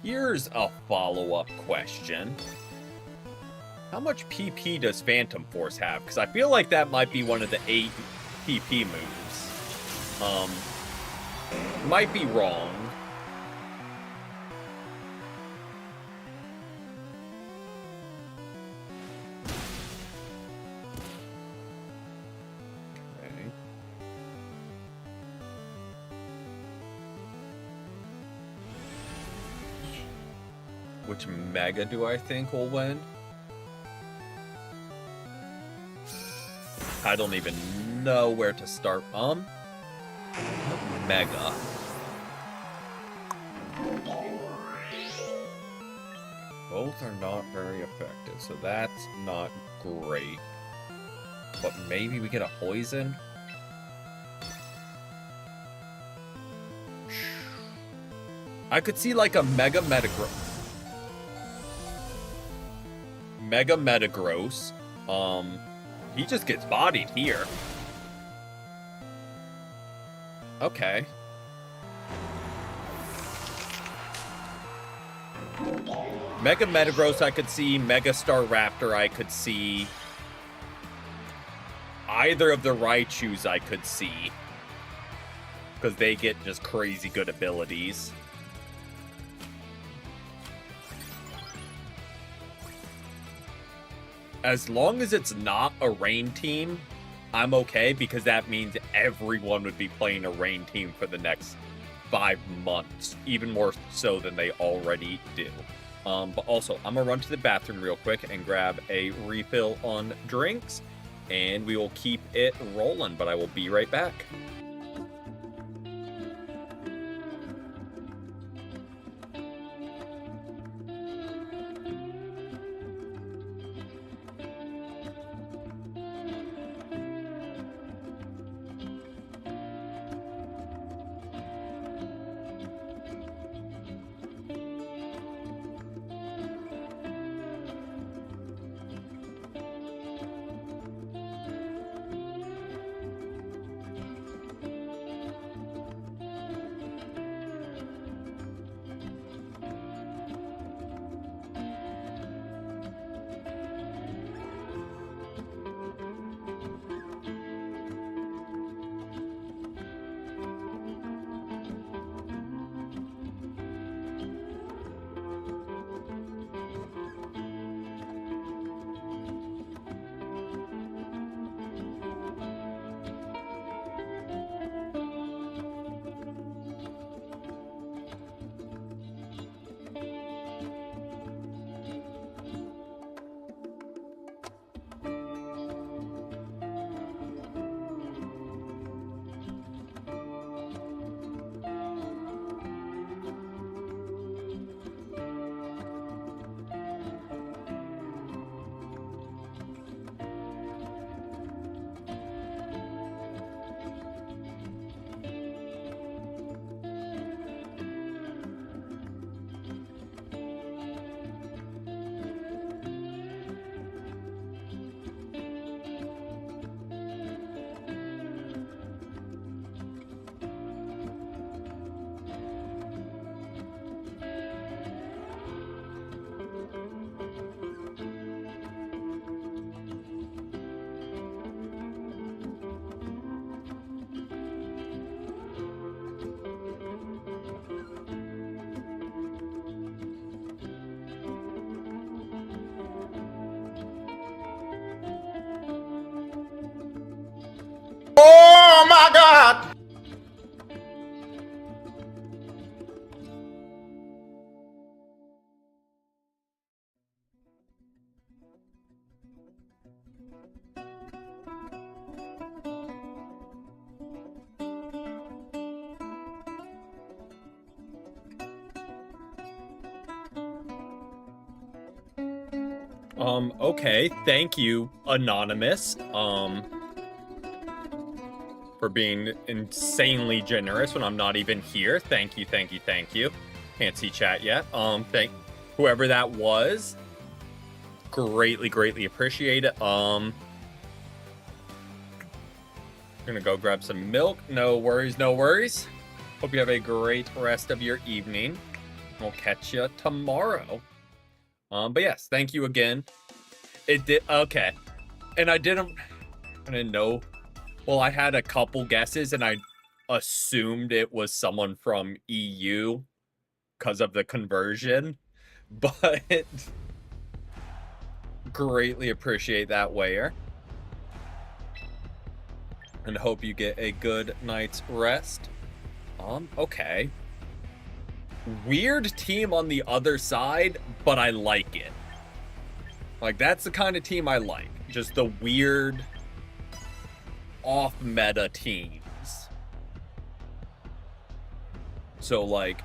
Here's a follow-up question. How much PP does Phantom Force have? Because I feel like that might be one of the 8 PP moves. Might be wrong. Okay. Which Mega do I think will win? I don't even know where to start. Mega. Both are not very effective, so that's not great. But maybe we get a poison? I could see like a Mega Metagross. Mega Metagross. He just gets bodied here. Okay. Mega Metagross I could see. Mega Staraptor I could see. Either of the Raichus I could see. Because they get just crazy good abilities. As long as it's not a rain team, I'm okay, because that means everyone would be playing a rain team for the next 5 months, even more so than they already do. But also, I'm gonna run to the bathroom real quick and grab a refill on drinks, and we will keep it rolling, but I will be right back. Oh my God! Okay, thank you, Anonymous, for being insanely generous when I'm not even here. Thank you, thank you, thank you. Can't see chat yet. Thank whoever that was. Greatly, greatly appreciate it. Gonna go grab some milk. No worries, no worries. Hope you have a great rest of your evening. We'll catch you tomorrow. But yes, thank you again. It did okay, and I didn't know. Well, I had a couple guesses, and I assumed it was someone from EU because of the conversion, but greatly appreciate that, Wayer, and hope you get a good night's rest. Okay. Weird team on the other side, but I like it. Like, that's the kind of team I like. Just the weird, off-meta teams. So, like,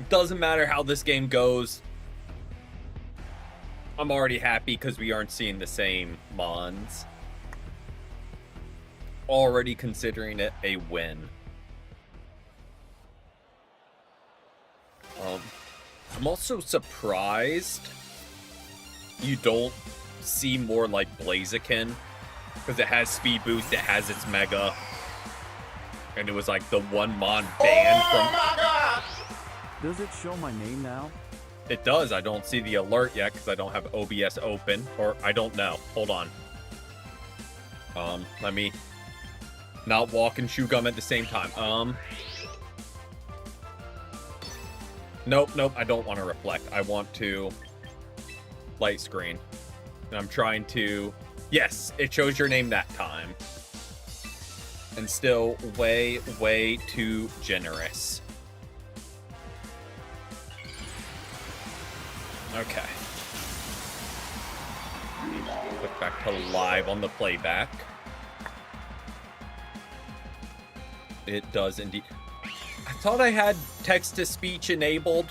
doesn't matter how this game goes. I'm already happy because we aren't seeing the same Mons. Already considering it a win. I'm also surprised you don't see more like Blaziken, because it has speed boost, it has its mega, and it was like the one mon banned from. My God! Does it show my name now? It does. I don't see the alert yet because I don't have OBS open, or I don't know. Hold on. Let me not walk and chew gum at the same time. Nope, I don't want to reflect. I want to light screen. And I'm trying to... Yes, it shows your name that time. And still way, way too generous. Okay. Click back to live on the playback. It does indeed. I thought I had text-to-speech enabled.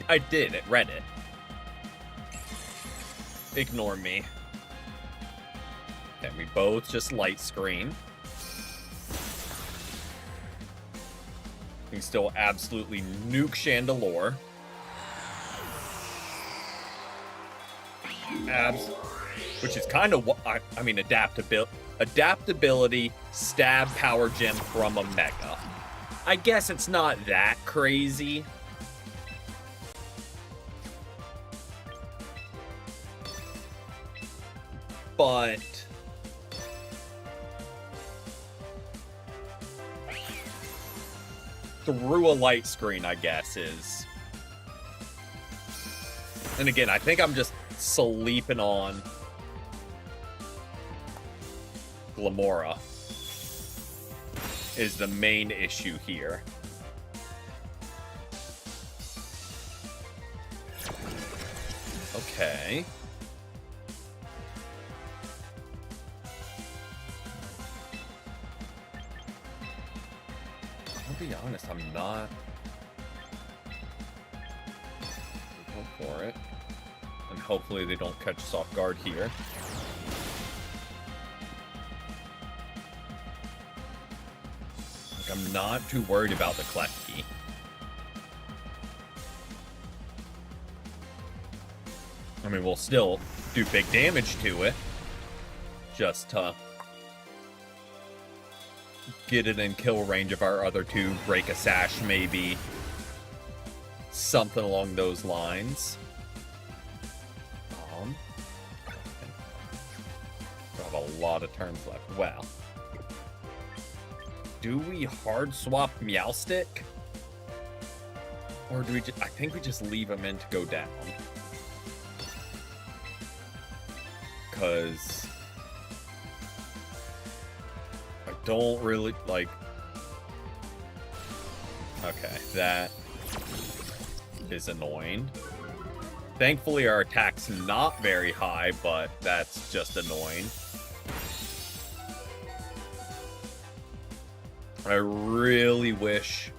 I did. It read it. Ignore me. And we both just light screen. We can still absolutely nuke Chandelure. Which is kind of what I mean, adaptability, stab power gem from a mega. I guess it's not that crazy. But through a light screen, I guess, is... And again, I think I'm just sleeping on Glimmora is the main issue here. Okay. I'll be honest, I'm not go for it. And hopefully they don't catch us off guard here. Like, I'm not too worried about the Klefki. I mean, we'll still do big damage to it. Just to get it in kill range of our other two. Break a sash, maybe. Something along those lines. We have a lot of turns left. Well, do we hard swap Meowstic? Or do we just... I think we just leave him in to go down. Because I don't really, like... Okay, that is annoying. Thankfully, our attack's not very high, but that's just annoying. I really wish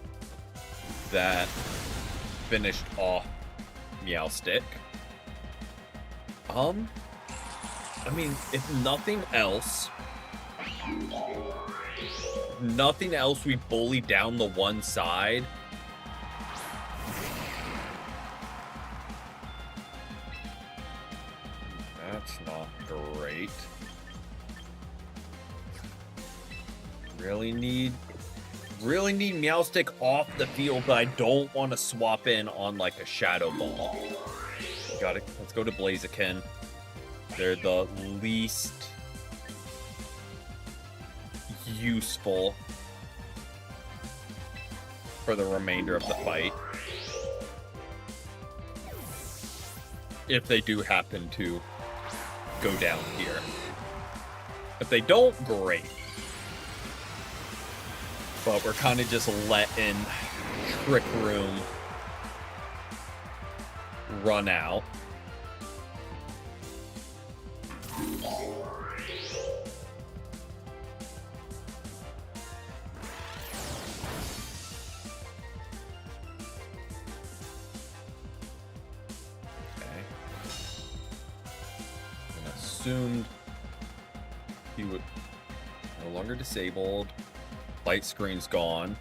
that finished off Meowstic. I mean, if nothing else, we bully down the one side. That's not great. Really need Meowstic off the field, but I don't want to swap in on like a Shadow Ball. Let's go to Blaziken. They're the least useful for the remainder of the fight. If they do happen to go down here. If they don't, great. But we're kind of just letting Trick Room run out. Assumed he would no longer disabled. Light screen's gone.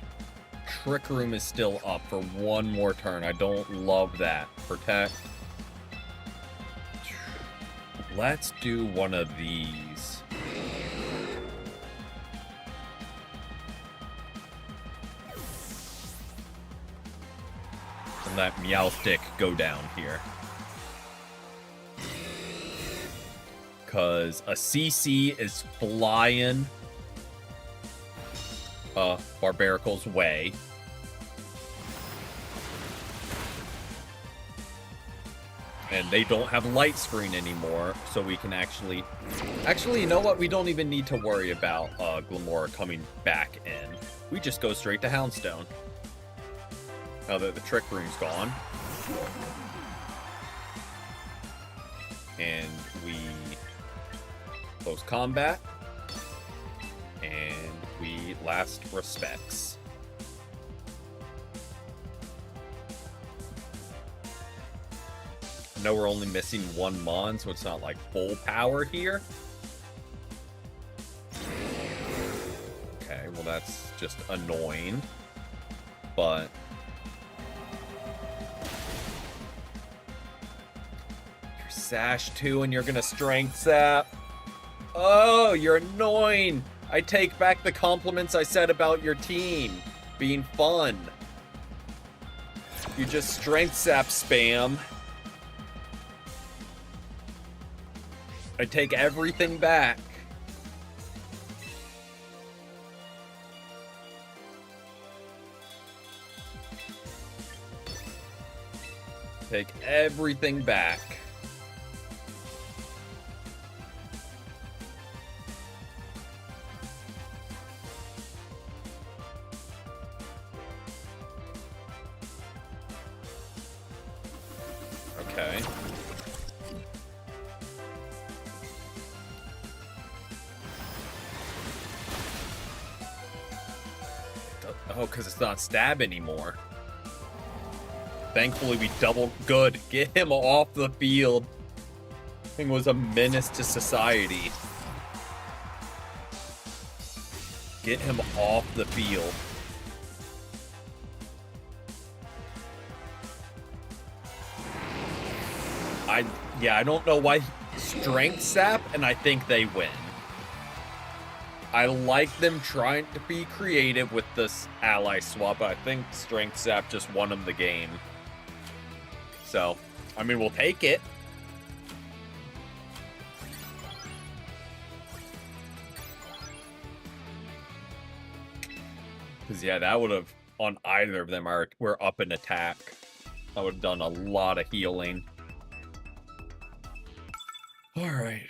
Trick Room is still up for one more turn. I don't love that. Protect. Let's do one of these. And let Meowstic go down here. Because a CC is flying Barbaricle's way. And they don't have light screen anymore, so we can actually, you know what? We don't even need to worry about Glamora coming back in. We just go straight to Houndstone. Now that the Trick Room's gone. And we close combat. And we last respects. I know we're only missing one Mon, so it's not like full power here. Okay, well that's just annoying. But you're Sash 2 and you're gonna Strength Sap. Oh, you're annoying. I take back the compliments I said about your team being fun. You just Strength Sap spam. I take everything back. Take everything back. Okay. Oh, because it's not stab anymore. Thankfully, we double good. Get him off the field. Thing was a menace to society. Get him off the field. I don't know why. Strength Sap, and I think they win. I like them trying to be creative with this ally swap, but I think Strength Sap just won them the game. So, I mean, we'll take it. Because, yeah, that would have, on either of them, we're up in attack. That would have done a lot of healing. Alright.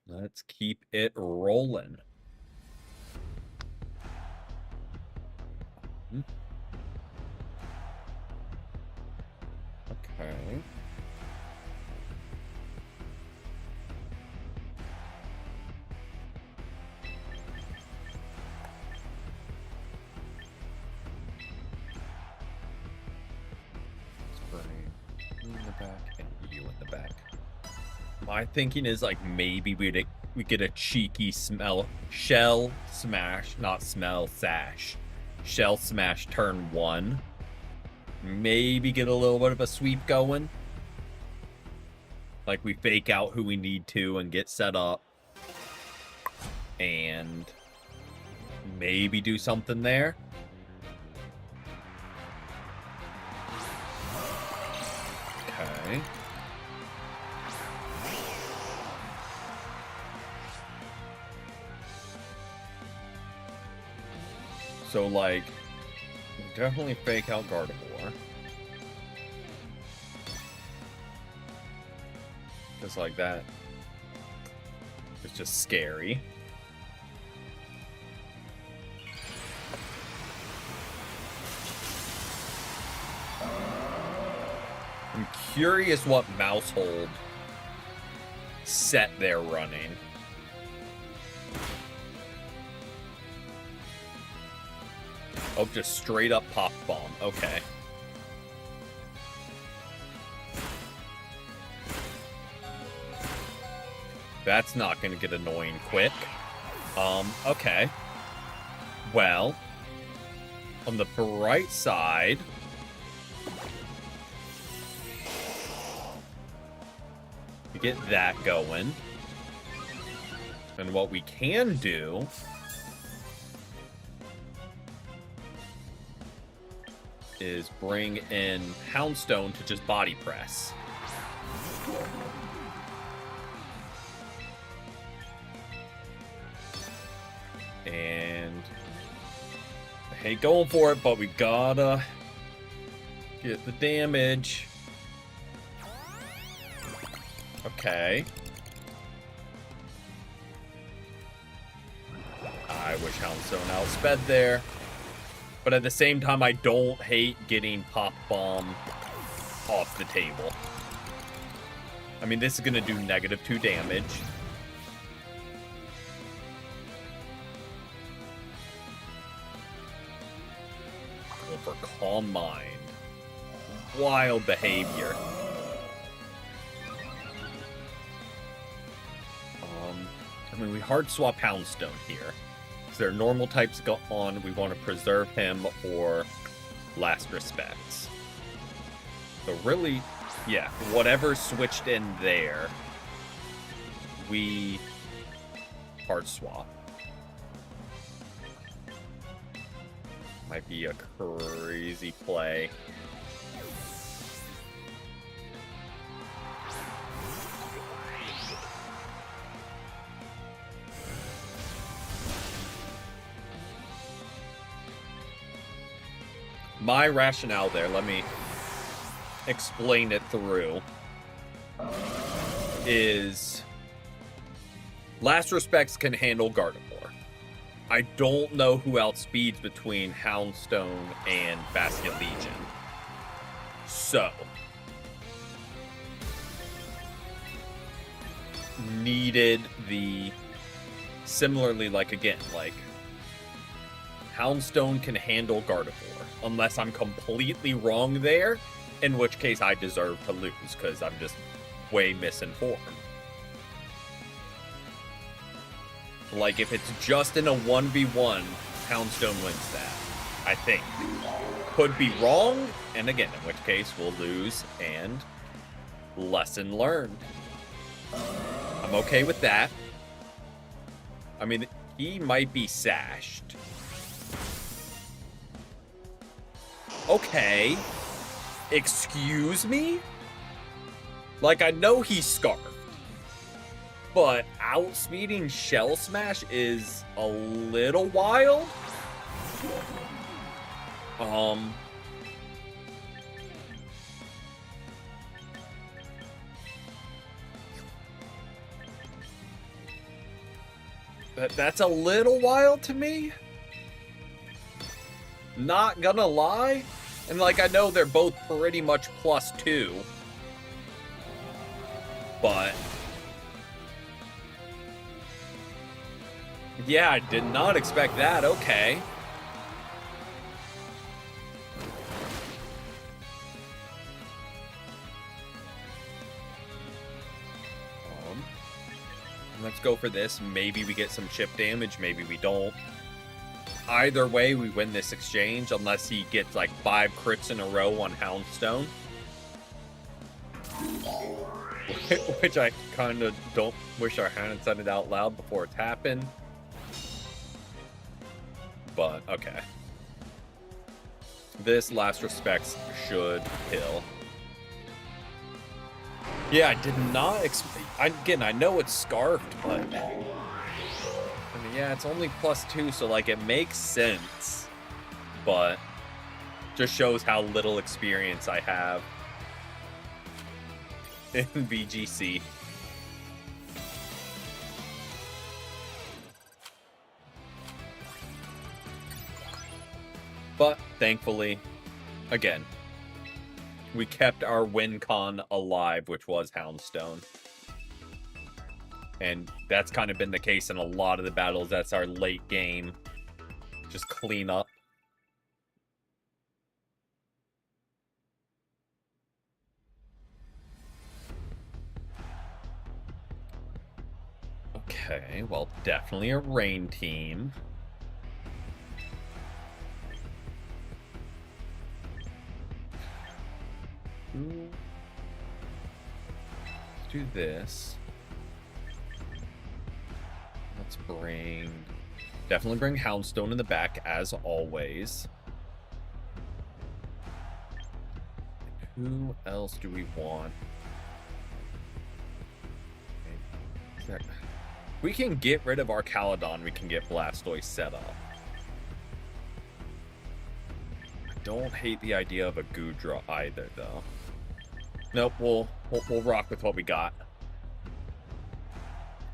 Let's keep it rolling. Okay. You in the back and you in the back. My thinking is like maybe we get a cheeky shell smash, not smell sash. Shell smash turn 1. Maybe get a little bit of a sweep going. Like we fake out who we need to and get set up. And maybe do something there. Okay. So, like, definitely fake out Gardevoir. Just like that. It's just scary. I'm curious what Maushold set they're running. Oh, just straight up pop bomb. Okay. That's not going to get annoying quick. Okay. Well, on the bright side, we get that going. And what we can do is bring in Houndstone to just body press. And I hate going for it, but we gotta get the damage. Okay. I wish Houndstone outsped there. But at the same time, I don't hate getting Pop Bomb off the table. I mean, this is going to do -2 damage. Go for Calm Mind. Wild behavior. I mean, we hard swap Houndstone here. So their normal types go on. We want to preserve him for Last Respects. So really, yeah, whatever switched in there, we hard swap. Might be a crazy play. My rationale there, let me explain it through, is Last Respects can handle Gardevoir. I don't know who outspeeds between Houndstone and Basket Legion. So, needed the, similarly, like again, like Houndstone can handle Gardevoir. Unless I'm completely wrong there, in which case I deserve to lose, because I'm just way misinformed. Like, if it's just in a 1v1, Houndstone wins that, I think. Could be wrong, and again, in which case we'll lose, and lesson learned. I'm okay with that. I mean, he might be sashed. Okay. Excuse me? Like, I know he's Scarfed. But outspeeding Shell Smash is a little wild. That's a little wild to me. Not gonna lie. And, like, I know they're both pretty much +2. But yeah, I did not expect that. Okay. Let's go for this. Maybe we get some chip damage. Maybe we don't. Either way, we win this exchange, unless he gets like 5 crits in a row on Houndstone. Which I kind of don't wish I hadn't said it out loud before it's happened. But, okay. This Last Respects should kill. Yeah, I did not expect... Again, I know it's Scarfed, but... I mean, yeah, it's only +2, so, like, it makes sense. But... just shows how little experience I have in VGC. But, thankfully, again, we kept our win con alive, which was Houndstone. And that's kind of been the case in a lot of the battles. That's our late game. Just clean up. Okay, well, definitely a rain team. Let's do this. Let's bring... Definitely bring Houndstone in the back, as always. Who else do we want? Okay. We can get rid of our Caledon. We can get Blastoise set up. I don't hate the idea of a Goodra either, though. Nope, we'll rock with what we got.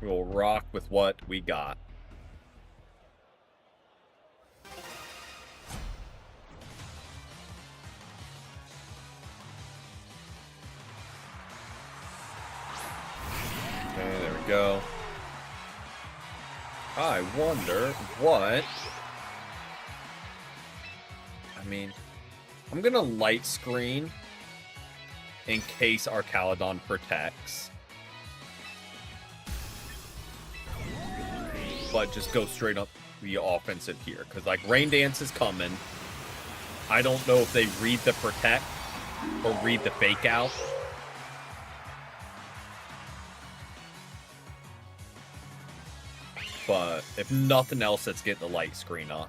We'll rock with what we got. Okay, there we go. I wonder what... I mean, I'm gonna Light Screen in case our Caledon protects. But just go straight up the offensive here. Because, like, Rain Dance is coming. I don't know if they read the protect or read the fake out. But if nothing else, let's get the Light Screen up.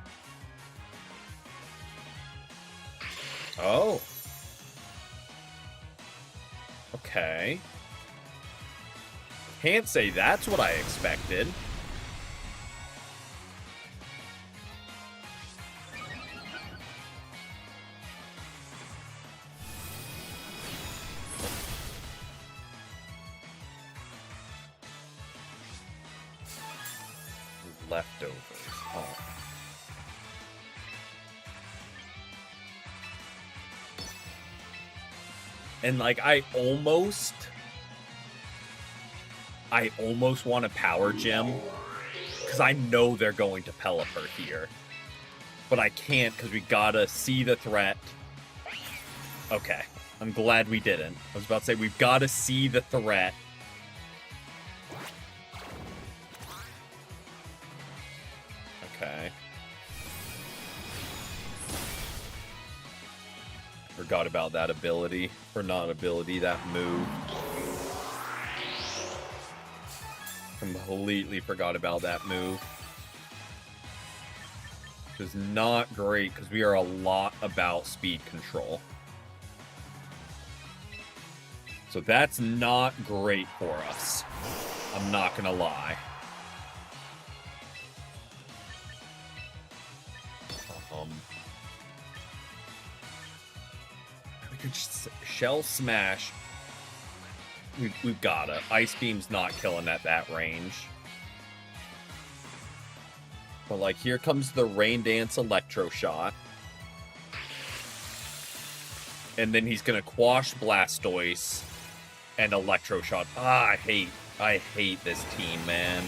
Oh. Okay. Can't say that's what I expected. Leftovers. Oh. And like I almost want a Power Gem because I know they're going to Pelipper here, but I can't because we gotta see the threat. Okay, I'm glad we didn't. I was about to say we've got to see the threat. Okay. Forgot about that ability. Or not ability, that move. Completely forgot about that move. Which is not great because we are a lot about speed control. So that's not great for us. I'm not gonna lie. We could just Shell Smash. We've gotta. Ice Beam's not killing at that range. But like, here comes the Rain Dance Electro Shot. And then he's gonna Quash Blastoise and Electro Shot. Ah, I hate this team, man.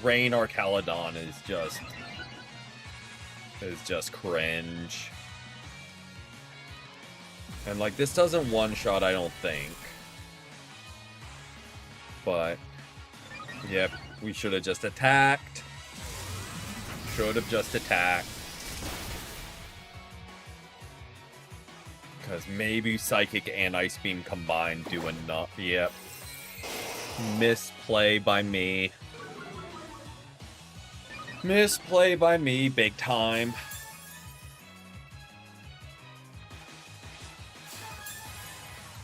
Rain or Caledon is just cringe. And like, this doesn't one-shot, I don't think. But yep, we should have just attacked. Should have just attacked. Because maybe Psychic and Ice Beam combined do enough. Yep. Misplay by me. Misplay by me, big time.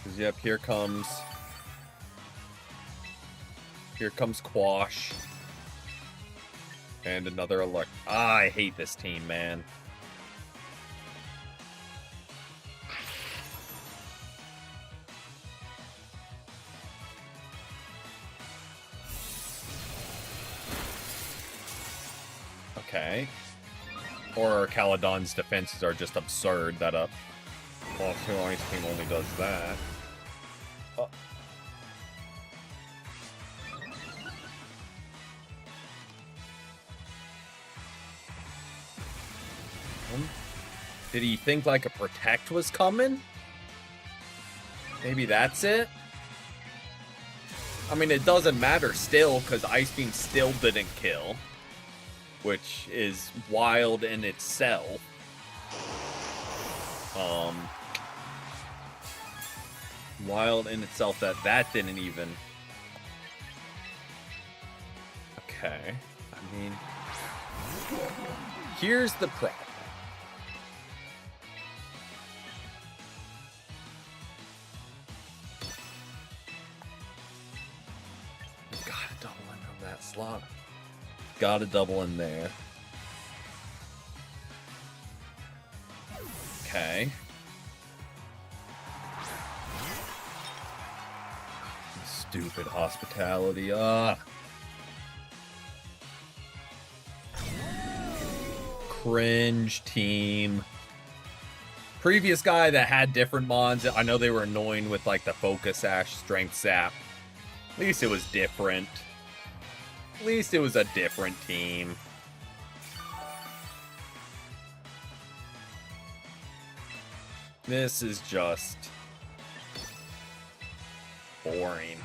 Because, yep, here comes Quash. And another alert. Ah, I hate this team, man. Okay. Or Caledon's defenses are just absurd that a Volcano Ice Beam only does that. Did he think like a Protect was coming? Maybe that's it? I mean, it doesn't matter still, because Ice Beam still didn't kill. Which is wild in itself. Wild in itself that didn't even. Okay. I mean, here's the problem. Gotta double in on that slot. Gotta double in there. Okay. Stupid hospitality. Cringe team. Previous guy that had different mons. I know they were annoying with like the focus ash, strength sap. At least it was different. At least it was a different team. This is just boring.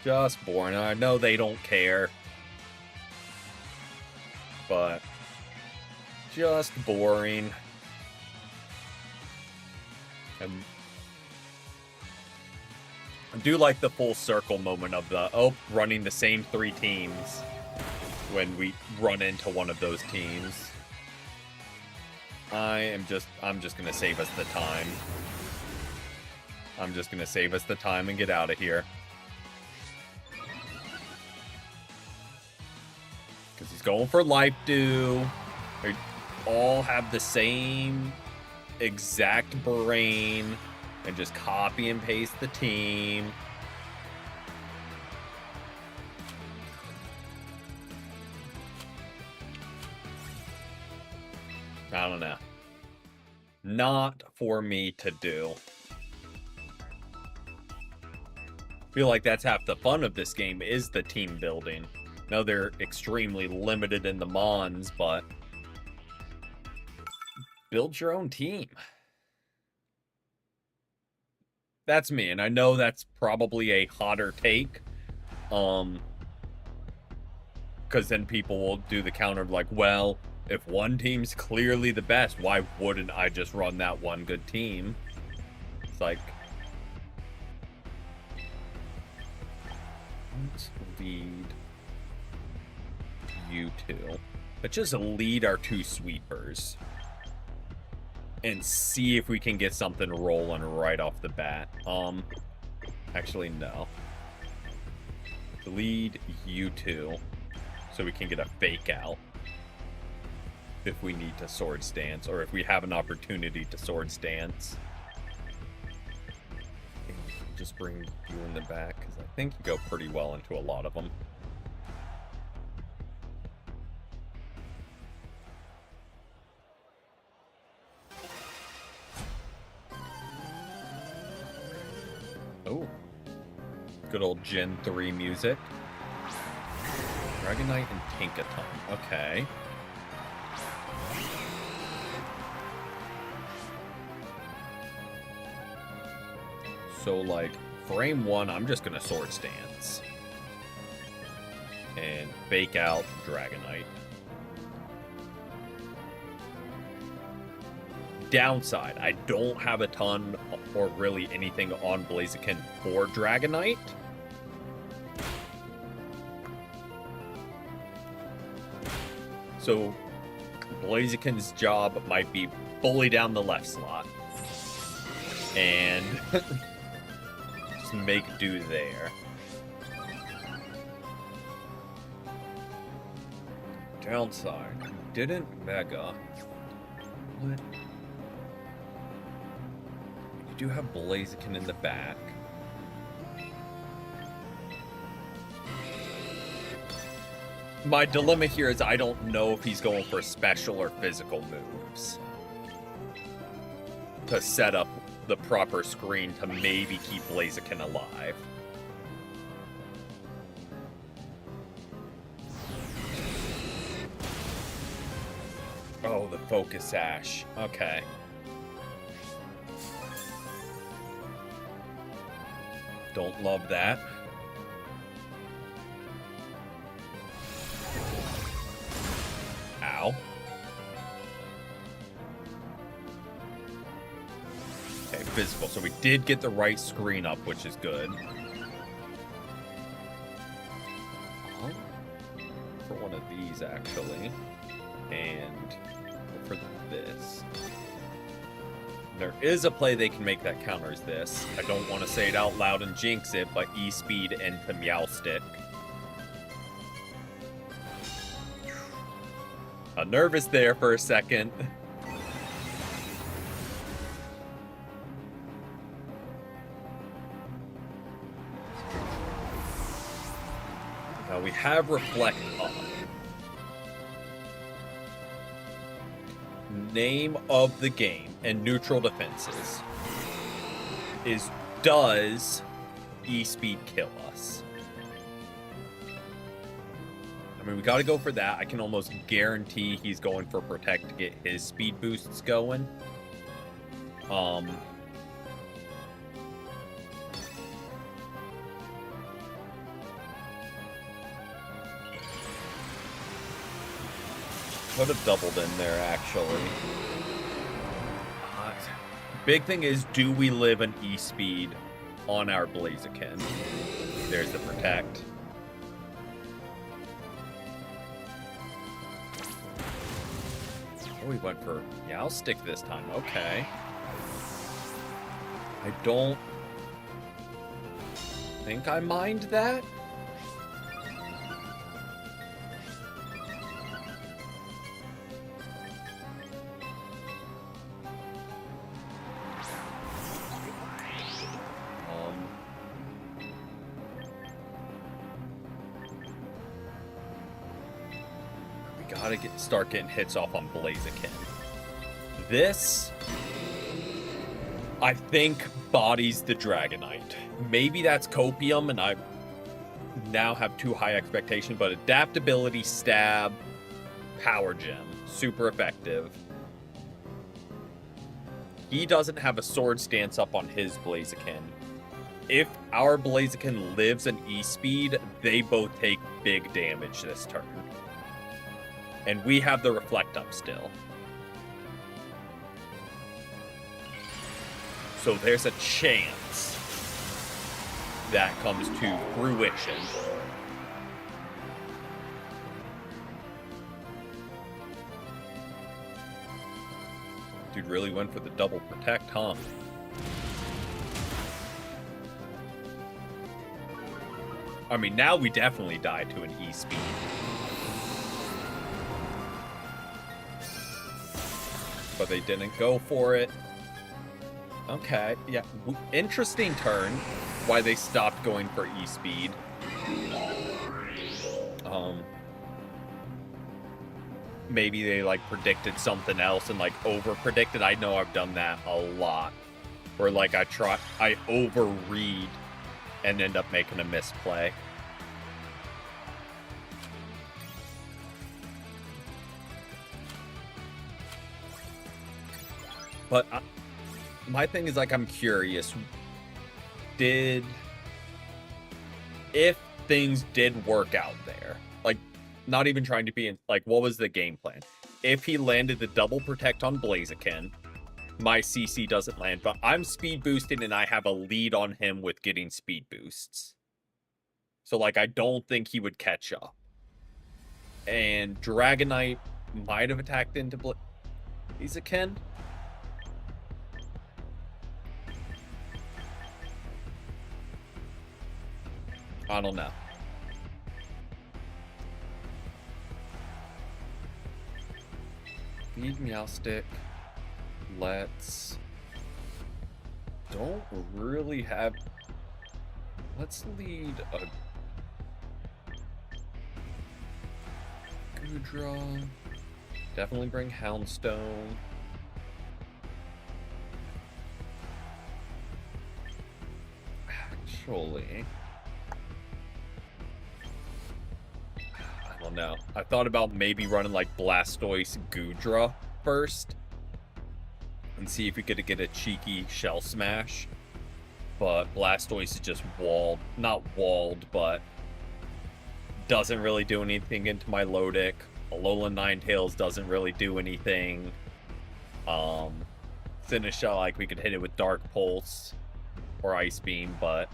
Just boring. I know they don't care. But just boring. And I do like the full circle moment of the, running the same 3 teams when we run into one of those teams. I'm just gonna save us the time. I'm just gonna save us the time and get out of here. Because he's going for Life Dew. They all have the same exact brain. And just copy and paste the team. I don't know. Not for me to do. Feel like that's half the fun of this game is the team building. No, they're extremely limited in the mons, but build your own team. That's me, and I know that's probably a hotter take. Because then people will do the counter of like, well, if one team's clearly the best, why wouldn't I just run that one good team? It's like, let's lead you two. Let's just lead our 2 sweepers. And see if we can get something rolling right off the bat. Actually, no. Lead you two. So we can get a fake out. If we need to sword stance. Or if we have an opportunity to sword stance. Just bring you in the back. Because I think you go pretty well into a lot of them. Oh, good old Gen 3 music. Dragonite and Tinkaton. Okay. So, like, frame 1, I'm just gonna sword stance. And fake out Dragonite. Downside, I don't have a ton or really anything on Blaziken for Dragonite. So Blaziken's job might be fully down the left slot. And just make do there. Downside, didn't Mega. What? Do have Blaziken in the back. My dilemma here is I don't know if he's going for special or physical moves to set up the proper screen to maybe keep Blaziken alive. Oh, the focus ash. Okay. Don't love that. Ow. physical. So we did get the right screen up, which is good. For one of these, actually. And for this. There is a play they can make that counters this. I don't want to say it out loud and jinx it, but E-Speed into Meowstic. I'm nervous there for a second. Now we have Reflect on. Name of the game and neutral defenses is, does E-Speed kill us? I mean, we got to go for that. I can almost guarantee he's going for Protect to get his speed boosts going. Could have doubled in there, actually. Big thing is, do we live an E-Speed on our Blaziken? There's the Protect. Oh, we went for Meowstic this time. Okay. I don't think I mind that. Gotta start getting hits off on Blaziken. This, I think, bodies the Dragonite. Maybe that's Copium, and I now have too high expectation, but Adaptability, Stab, Power Gem, super effective. He doesn't have a Sword Stance up on his Blaziken. If our Blaziken lives an E-Speed, they both take big damage this turn. And we have the Reflect up still. So there's a chance that comes to fruition. Dude really went for the double Protect, huh? I mean, now we definitely die to an E-Speed. But they didn't go for it. Okay, yeah. Interesting turn. Why they stopped going for E-Speed. Maybe they, like, predicted something else and, like, over-predicted. I know I've done that a lot. Where, like, I overread and end up making a misplay. But my thing is, like, I'm curious. If things did work out there, like, not even trying to be in, like, what was the game plan? If he landed the double Protect on Blaziken, my CC doesn't land, but I'm speed boosting and I have a lead on him with getting speed boosts. So, like, I don't think he would catch up. And Dragonite might have attacked into Blaziken. I don't know. Feed Meowstic. Let's... Don't really have... Let's lead a... Goodra. Definitely bring Houndstone. Actually... I don't know. I thought about maybe running like Blastoise Goodra first and see if we could get a cheeky Shell Smash. But Blastoise is just walled. Not walled, but doesn't really do anything into my Lodic. Alolan Ninetales doesn't really do anything. Seneschal, like we could hit it with Dark Pulse or Ice Beam, but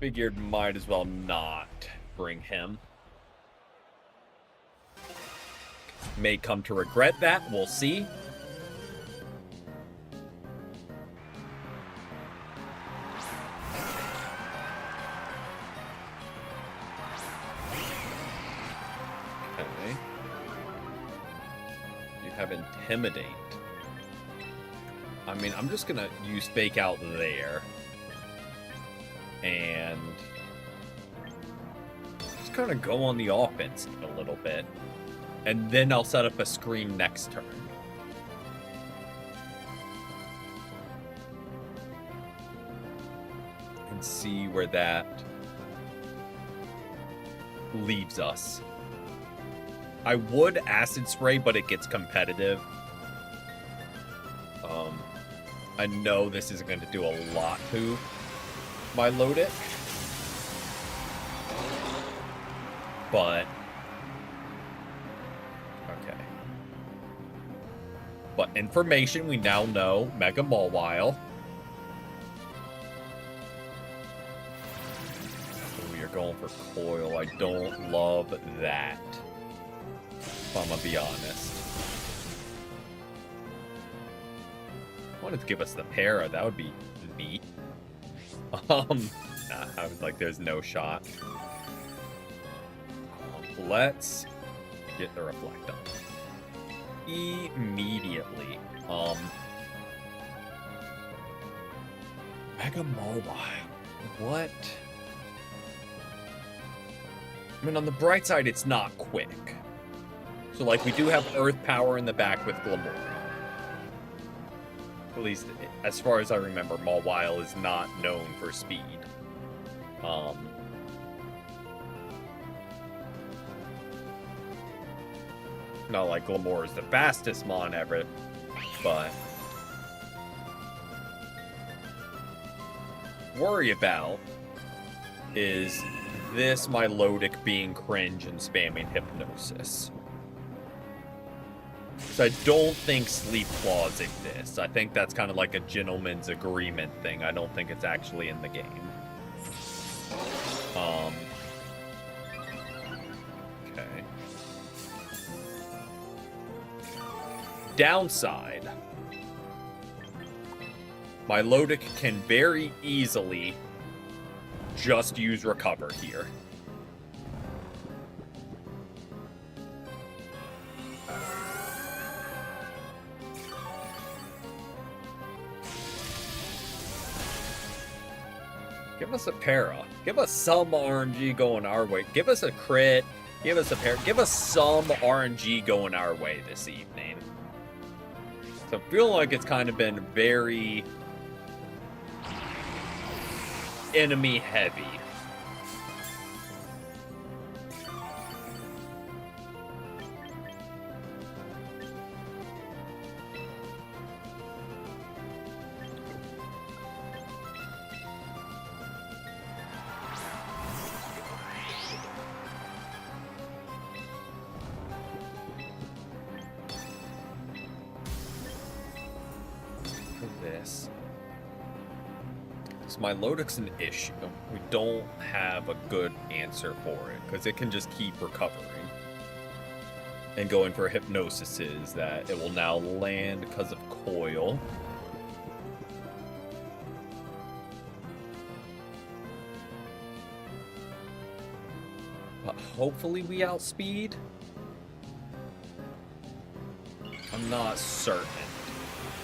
figured might as well not bring him. May come to regret that. We'll see. Okay. You have Intimidate. I mean, I'm just gonna use Fake Out there. And just kind of go on the offense a little bit. And then I'll set up a screen next turn. And see where that leaves us. I would Acid Spray, but it gets competitive. I know this isn't going to do a lot to my Lodic. But okay. But information, we now know Mega Mawile. We are going for Coil. I don't love that, if I'm gonna be honest. Wanted to give us the para, that would be neat. Nah, I was like, there's no shot. Let's get the Reflect up immediately. Mega Mawile. What? I mean, on the bright side, it's not quick. So, like, we do have Earth Power in the back with Glimmora. At least, as far as I remember, Mawile is not known for speed. Not like Glimmora is the fastest Mon ever, but worry about is this Milotic being cringe and spamming Hypnosis. So I don't think Sleep Claws exists. I think that's kind of like a gentleman's agreement thing. I don't think it's actually in the game. Okay. Downside. Milotic can very easily just use Recover here. Give us a para. Give us some RNG going our way. Give us a crit. Give us a para. Give us some RNG going our way this evening. So I feel like it's kind of been very enemy heavy. My Lodic's an issue. We don't have a good answer for it because it can just keep recovering. And going for Hypnosis is that it will now land because of Coil. But hopefully we outspeed. I'm not certain.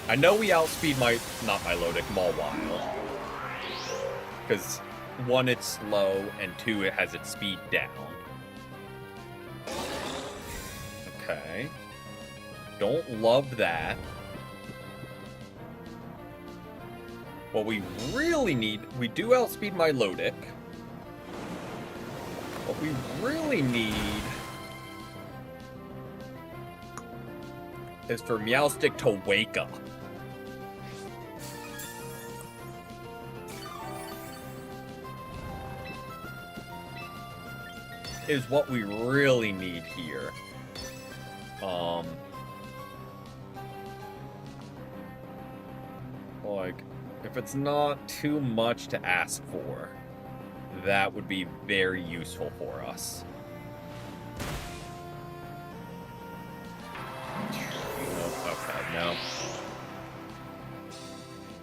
I know we outspeed not Milotic, Mawile. Because, one, it's slow, and two, it has its speed down. Okay. Don't love that. What we really need, we do outspeed Milotic. What we really need is for Meowstic to wake up. Is what we really need here. like, if it's not too much to ask for, that would be very useful for us. Okay, no.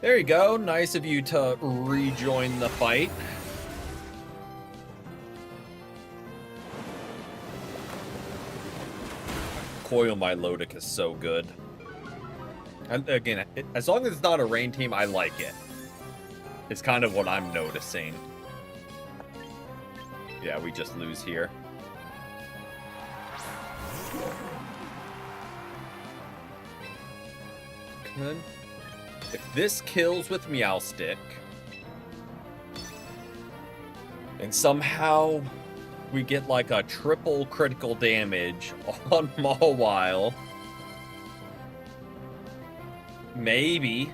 There you go. Nice of you to rejoin the fight. Coil Milotic is so good. And again, as long as it's not a rain team, I like it. It's kind of what I'm noticing. Yeah, we just lose here. Good. If this kills with Meowstic, and somehow we get like a triple critical damage on Mawile, maybe.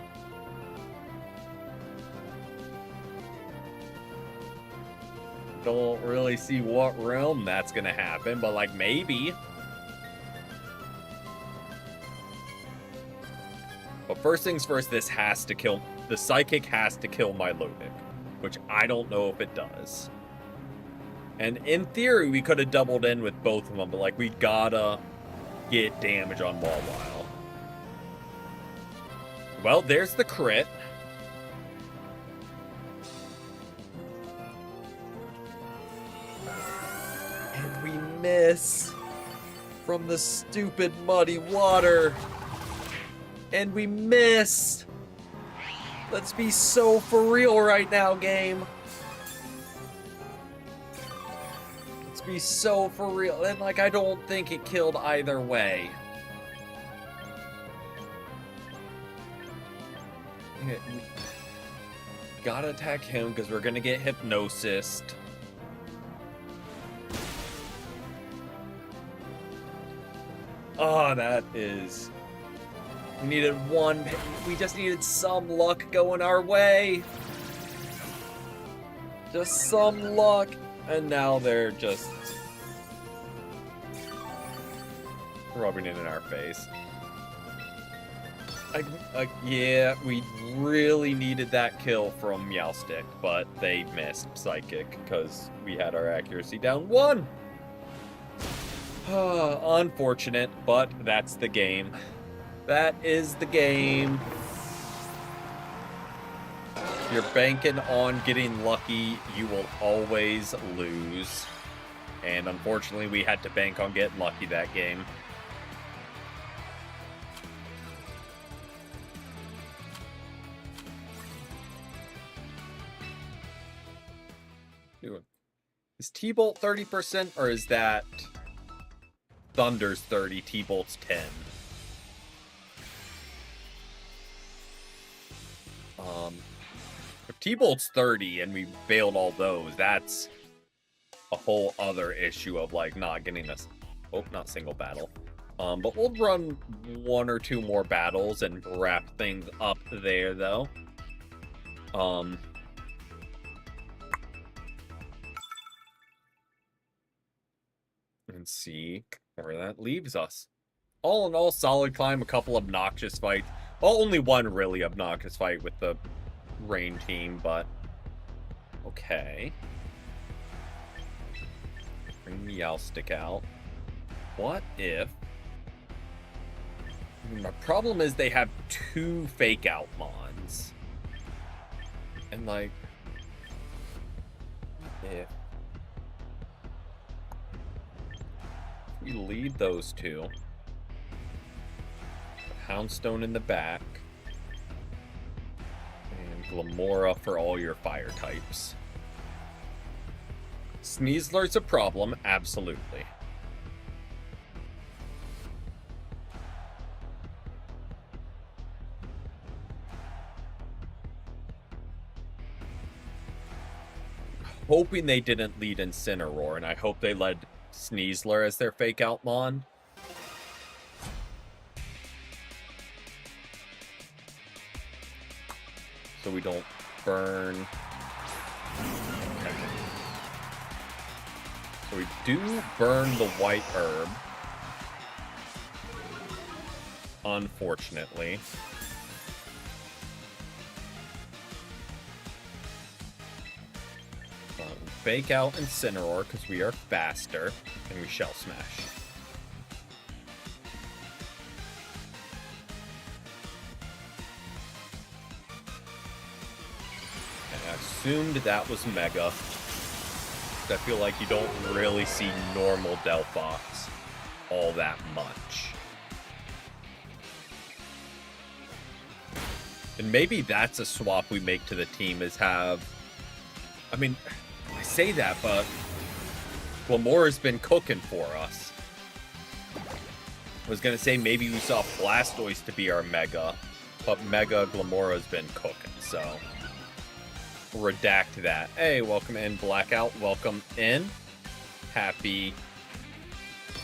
Don't really see what realm that's gonna happen, but like maybe. But first things first, this has to kill, the Psychic has to kill Milotic, which I don't know if it does. And in theory, we could have doubled in with both of them, but like we gotta get damage on Mawile. Well, there's the crit. And we miss from the stupid muddy water. And we missed. Let's be so for real right now, game. Let's be so for real. And like, I don't think it killed either way. We gotta attack him because we're gonna get Hypnosis. Oh, that is... We needed one. We just needed some luck going our way. Just some luck. And now they're just rubbing it in our face. Yeah, we really needed that kill from Meowstic, but they missed Psychic because we had our accuracy down 1. Unfortunate, but that's the game. That is the game. If you're banking on getting lucky, you will always lose. And unfortunately, we had to bank on getting lucky that game. Is T-Bolt 30% or is that Thunder's 30, T-Bolt's 10? If T-Bolt's 30 and we failed all those, that's a whole other issue of like not getting this. Oh, not single battle. But we'll run 1 or 2 more battles and wrap things up there though. And see where that leaves us. All in all, solid climb, a couple obnoxious fights. Well, only one really obnoxious fight with the rain team, but okay. Bring Meowstic out. What if... The problem is they have 2 fake out mons. And like... If we lead those 2... Houndstone in the back. And Glamora for all your fire types. Sneasler's a problem, absolutely. Hoping they didn't lead Incineroar, and I hope they led Sneasler as their fake out mon. So we don't burn. Okay. So we do burn the white herb. Unfortunately. fake out Incineroar because we are faster, and we Shell Smash. And I assumed that was Mega. I feel like you don't really see normal Delphox all that much. And maybe that's a swap we make to the team, is have... I mean, I say that, but Glamora's been cooking for us. I was going to say maybe we saw Blastoise to be our Mega, but Mega Glamora's been cooking, so... redact that. Hey, welcome in, Blackout. Welcome in. Happy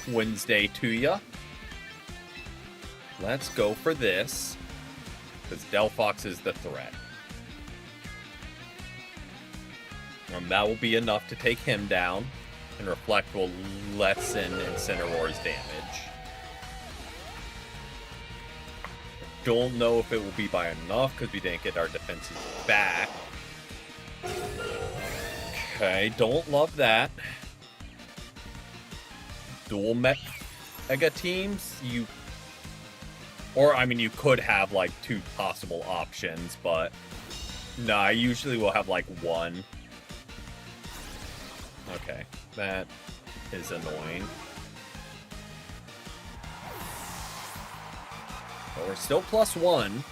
Wednesday to ya. Let's go for this, because Delphox is the threat. That will be enough to take him down, and Reflect will lessen Incineroar's damage. Don't know if it will be by enough, because we didn't get our defenses back. Okay, don't love that. Dual Mega teams, you... Or, I mean, you could have, like, 2 possible options, but... Nah, I usually will have, like, 1. Okay, that is annoying. But we're still +1.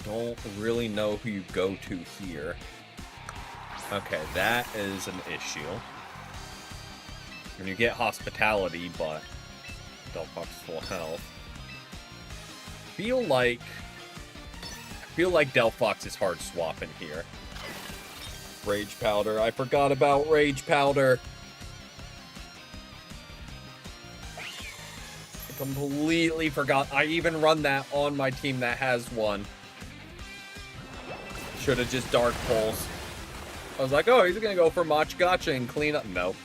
Don't really know who you go to here. Okay, that is an issue. When you get Hospitality, but Delphox full health. I feel like Delphox is hard swapping here. Rage Powder. I forgot about Rage Powder. I completely forgot. I even run that on my team that has one. Should have just Dark Pulse. I was like, oh, he's gonna go for Mach Gotcha and clean up. Nope.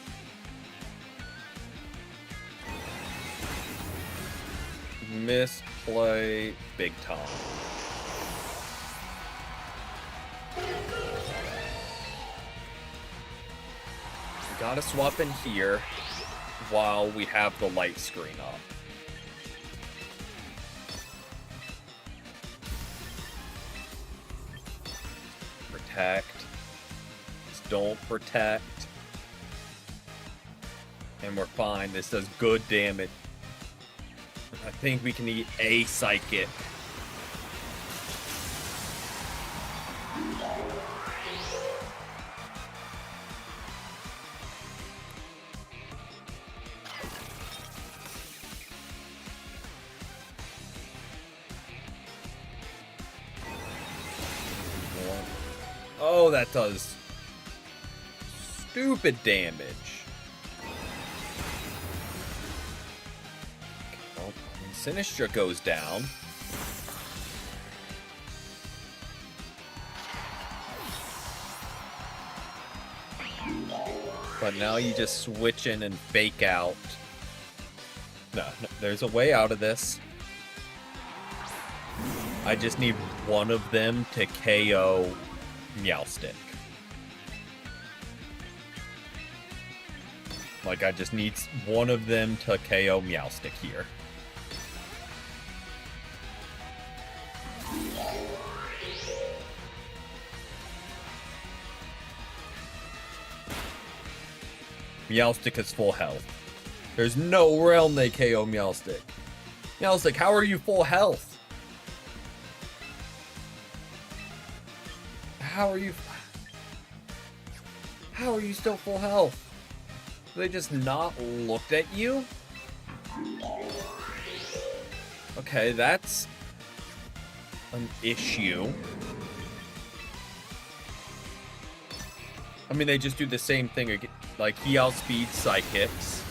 Misplay big time. We gotta swap in here while we have the light screen up. Protect. Just don't protect. And we're fine. This does good damage. I think we can eat a Psychic. Oh, that does stupid damage. Well, Sinistcha goes down. But now you just switch in and fake out. No, there's a way out of this. I just need one of them to KO Meowstic. Like, I just need one of them to KO Meowstic here. Meowstic is full health. There's no realm they KO Meowstic. Meowstic, how are you full health? How are you still full health? They just not looked at you? Okay, that's an issue. I mean, they just do the same thing again. Like, he outspeeds Psychics.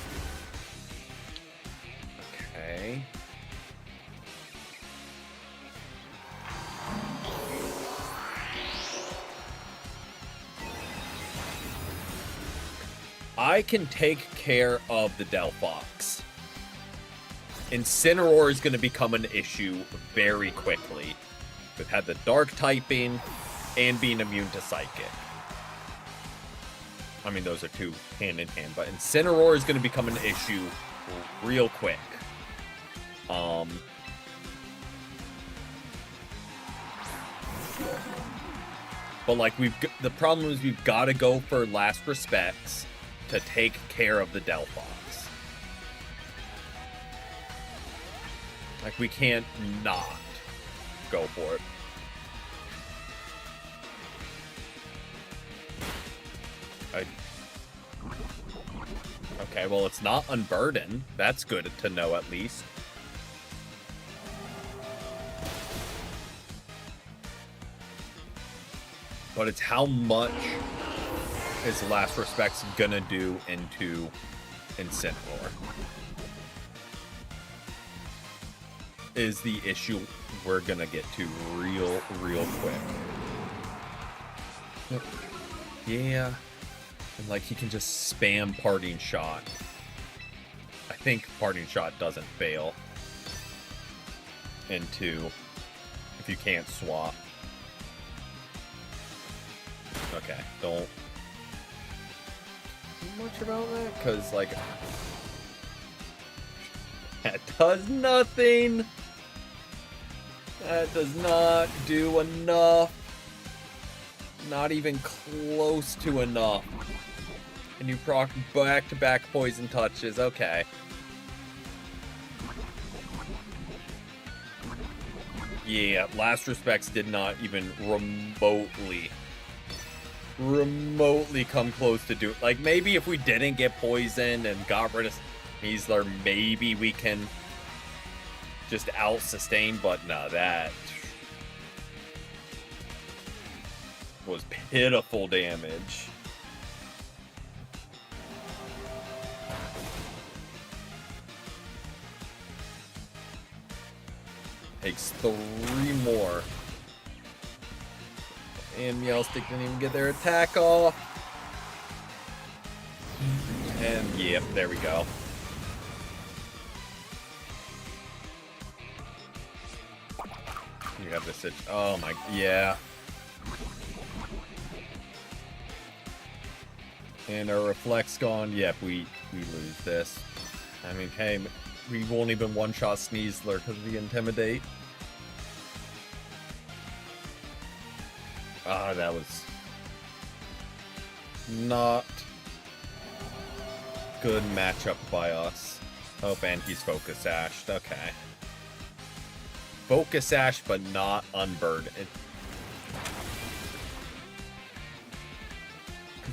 Okay. I can take care of the Delphox. Incineroar is going to become an issue very quickly. We've had the dark typing and being immune to psychic. I mean, those are two hand in hand, but Incineroar is going to become an issue real quick. But like the problem is we've got to go for last respects to take care of the Delphox. Like we can't not go for it. Okay, well, it's not Unburden. That's good to know at least. But it's how much is Last Respects gonna do into Incineroar is the issue we're gonna get to real quick. Yeah. And like he can just spam Parting Shot. I think Parting Shot doesn't fail into if you can't swap. Okay, don't do much about that because like that does nothing. That does not do enough. Not even close to enough. And you proc back-to-back poison touches. Okay. Yeah, Last Respects did not even remotely come close to do. Like, maybe if we didn't get poisoned and got rid of Sneasler, maybe we can just out-sustain, but no, that was pitiful damage. Takes 3 more. And Meowstic didn't even get their attack off. And yep, there we go. You have this. Oh my, yeah. And our Reflect's gone. Yep, we lose this. I mean, hey, we won't even one-shot Sneasler because of the Intimidate. Ah, that was not good matchup by us. Oh, and he's Focus Sashed. Okay. Focus Sash, but not Unburdened.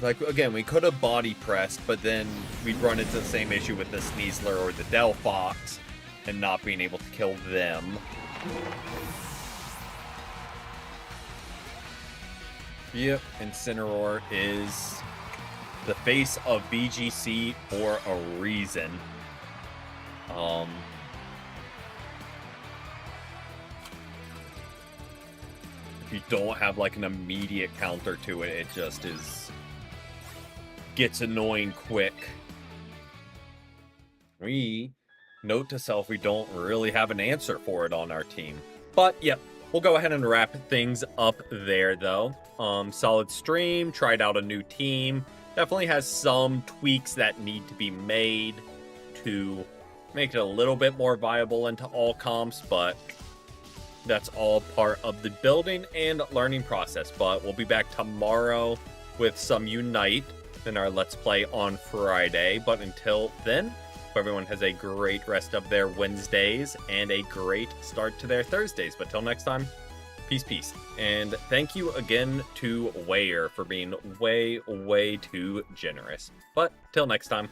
Like, again, we could have body pressed, but then we'd run into the same issue with the Sneasler or the Delphox and not being able to kill them. Yep, Incineroar is the face of BGC for a reason. If you don't have like an immediate counter to it, it just gets annoying quick. Note to self, we don't really have an answer for it on our team. But yep, we'll go ahead and wrap things up there though. Solid stream, tried out a new team. Definitely has some tweaks that need to be made to make it a little bit more viable into all comps, but that's all part of the building and learning process. But we'll be back tomorrow with some Unite in our Let's Play on Friday. But until then, hope everyone has a great rest of their Wednesdays and a great start to their Thursdays. But till next time, peace. And thank you again to Wayer for being way too generous. But till next time.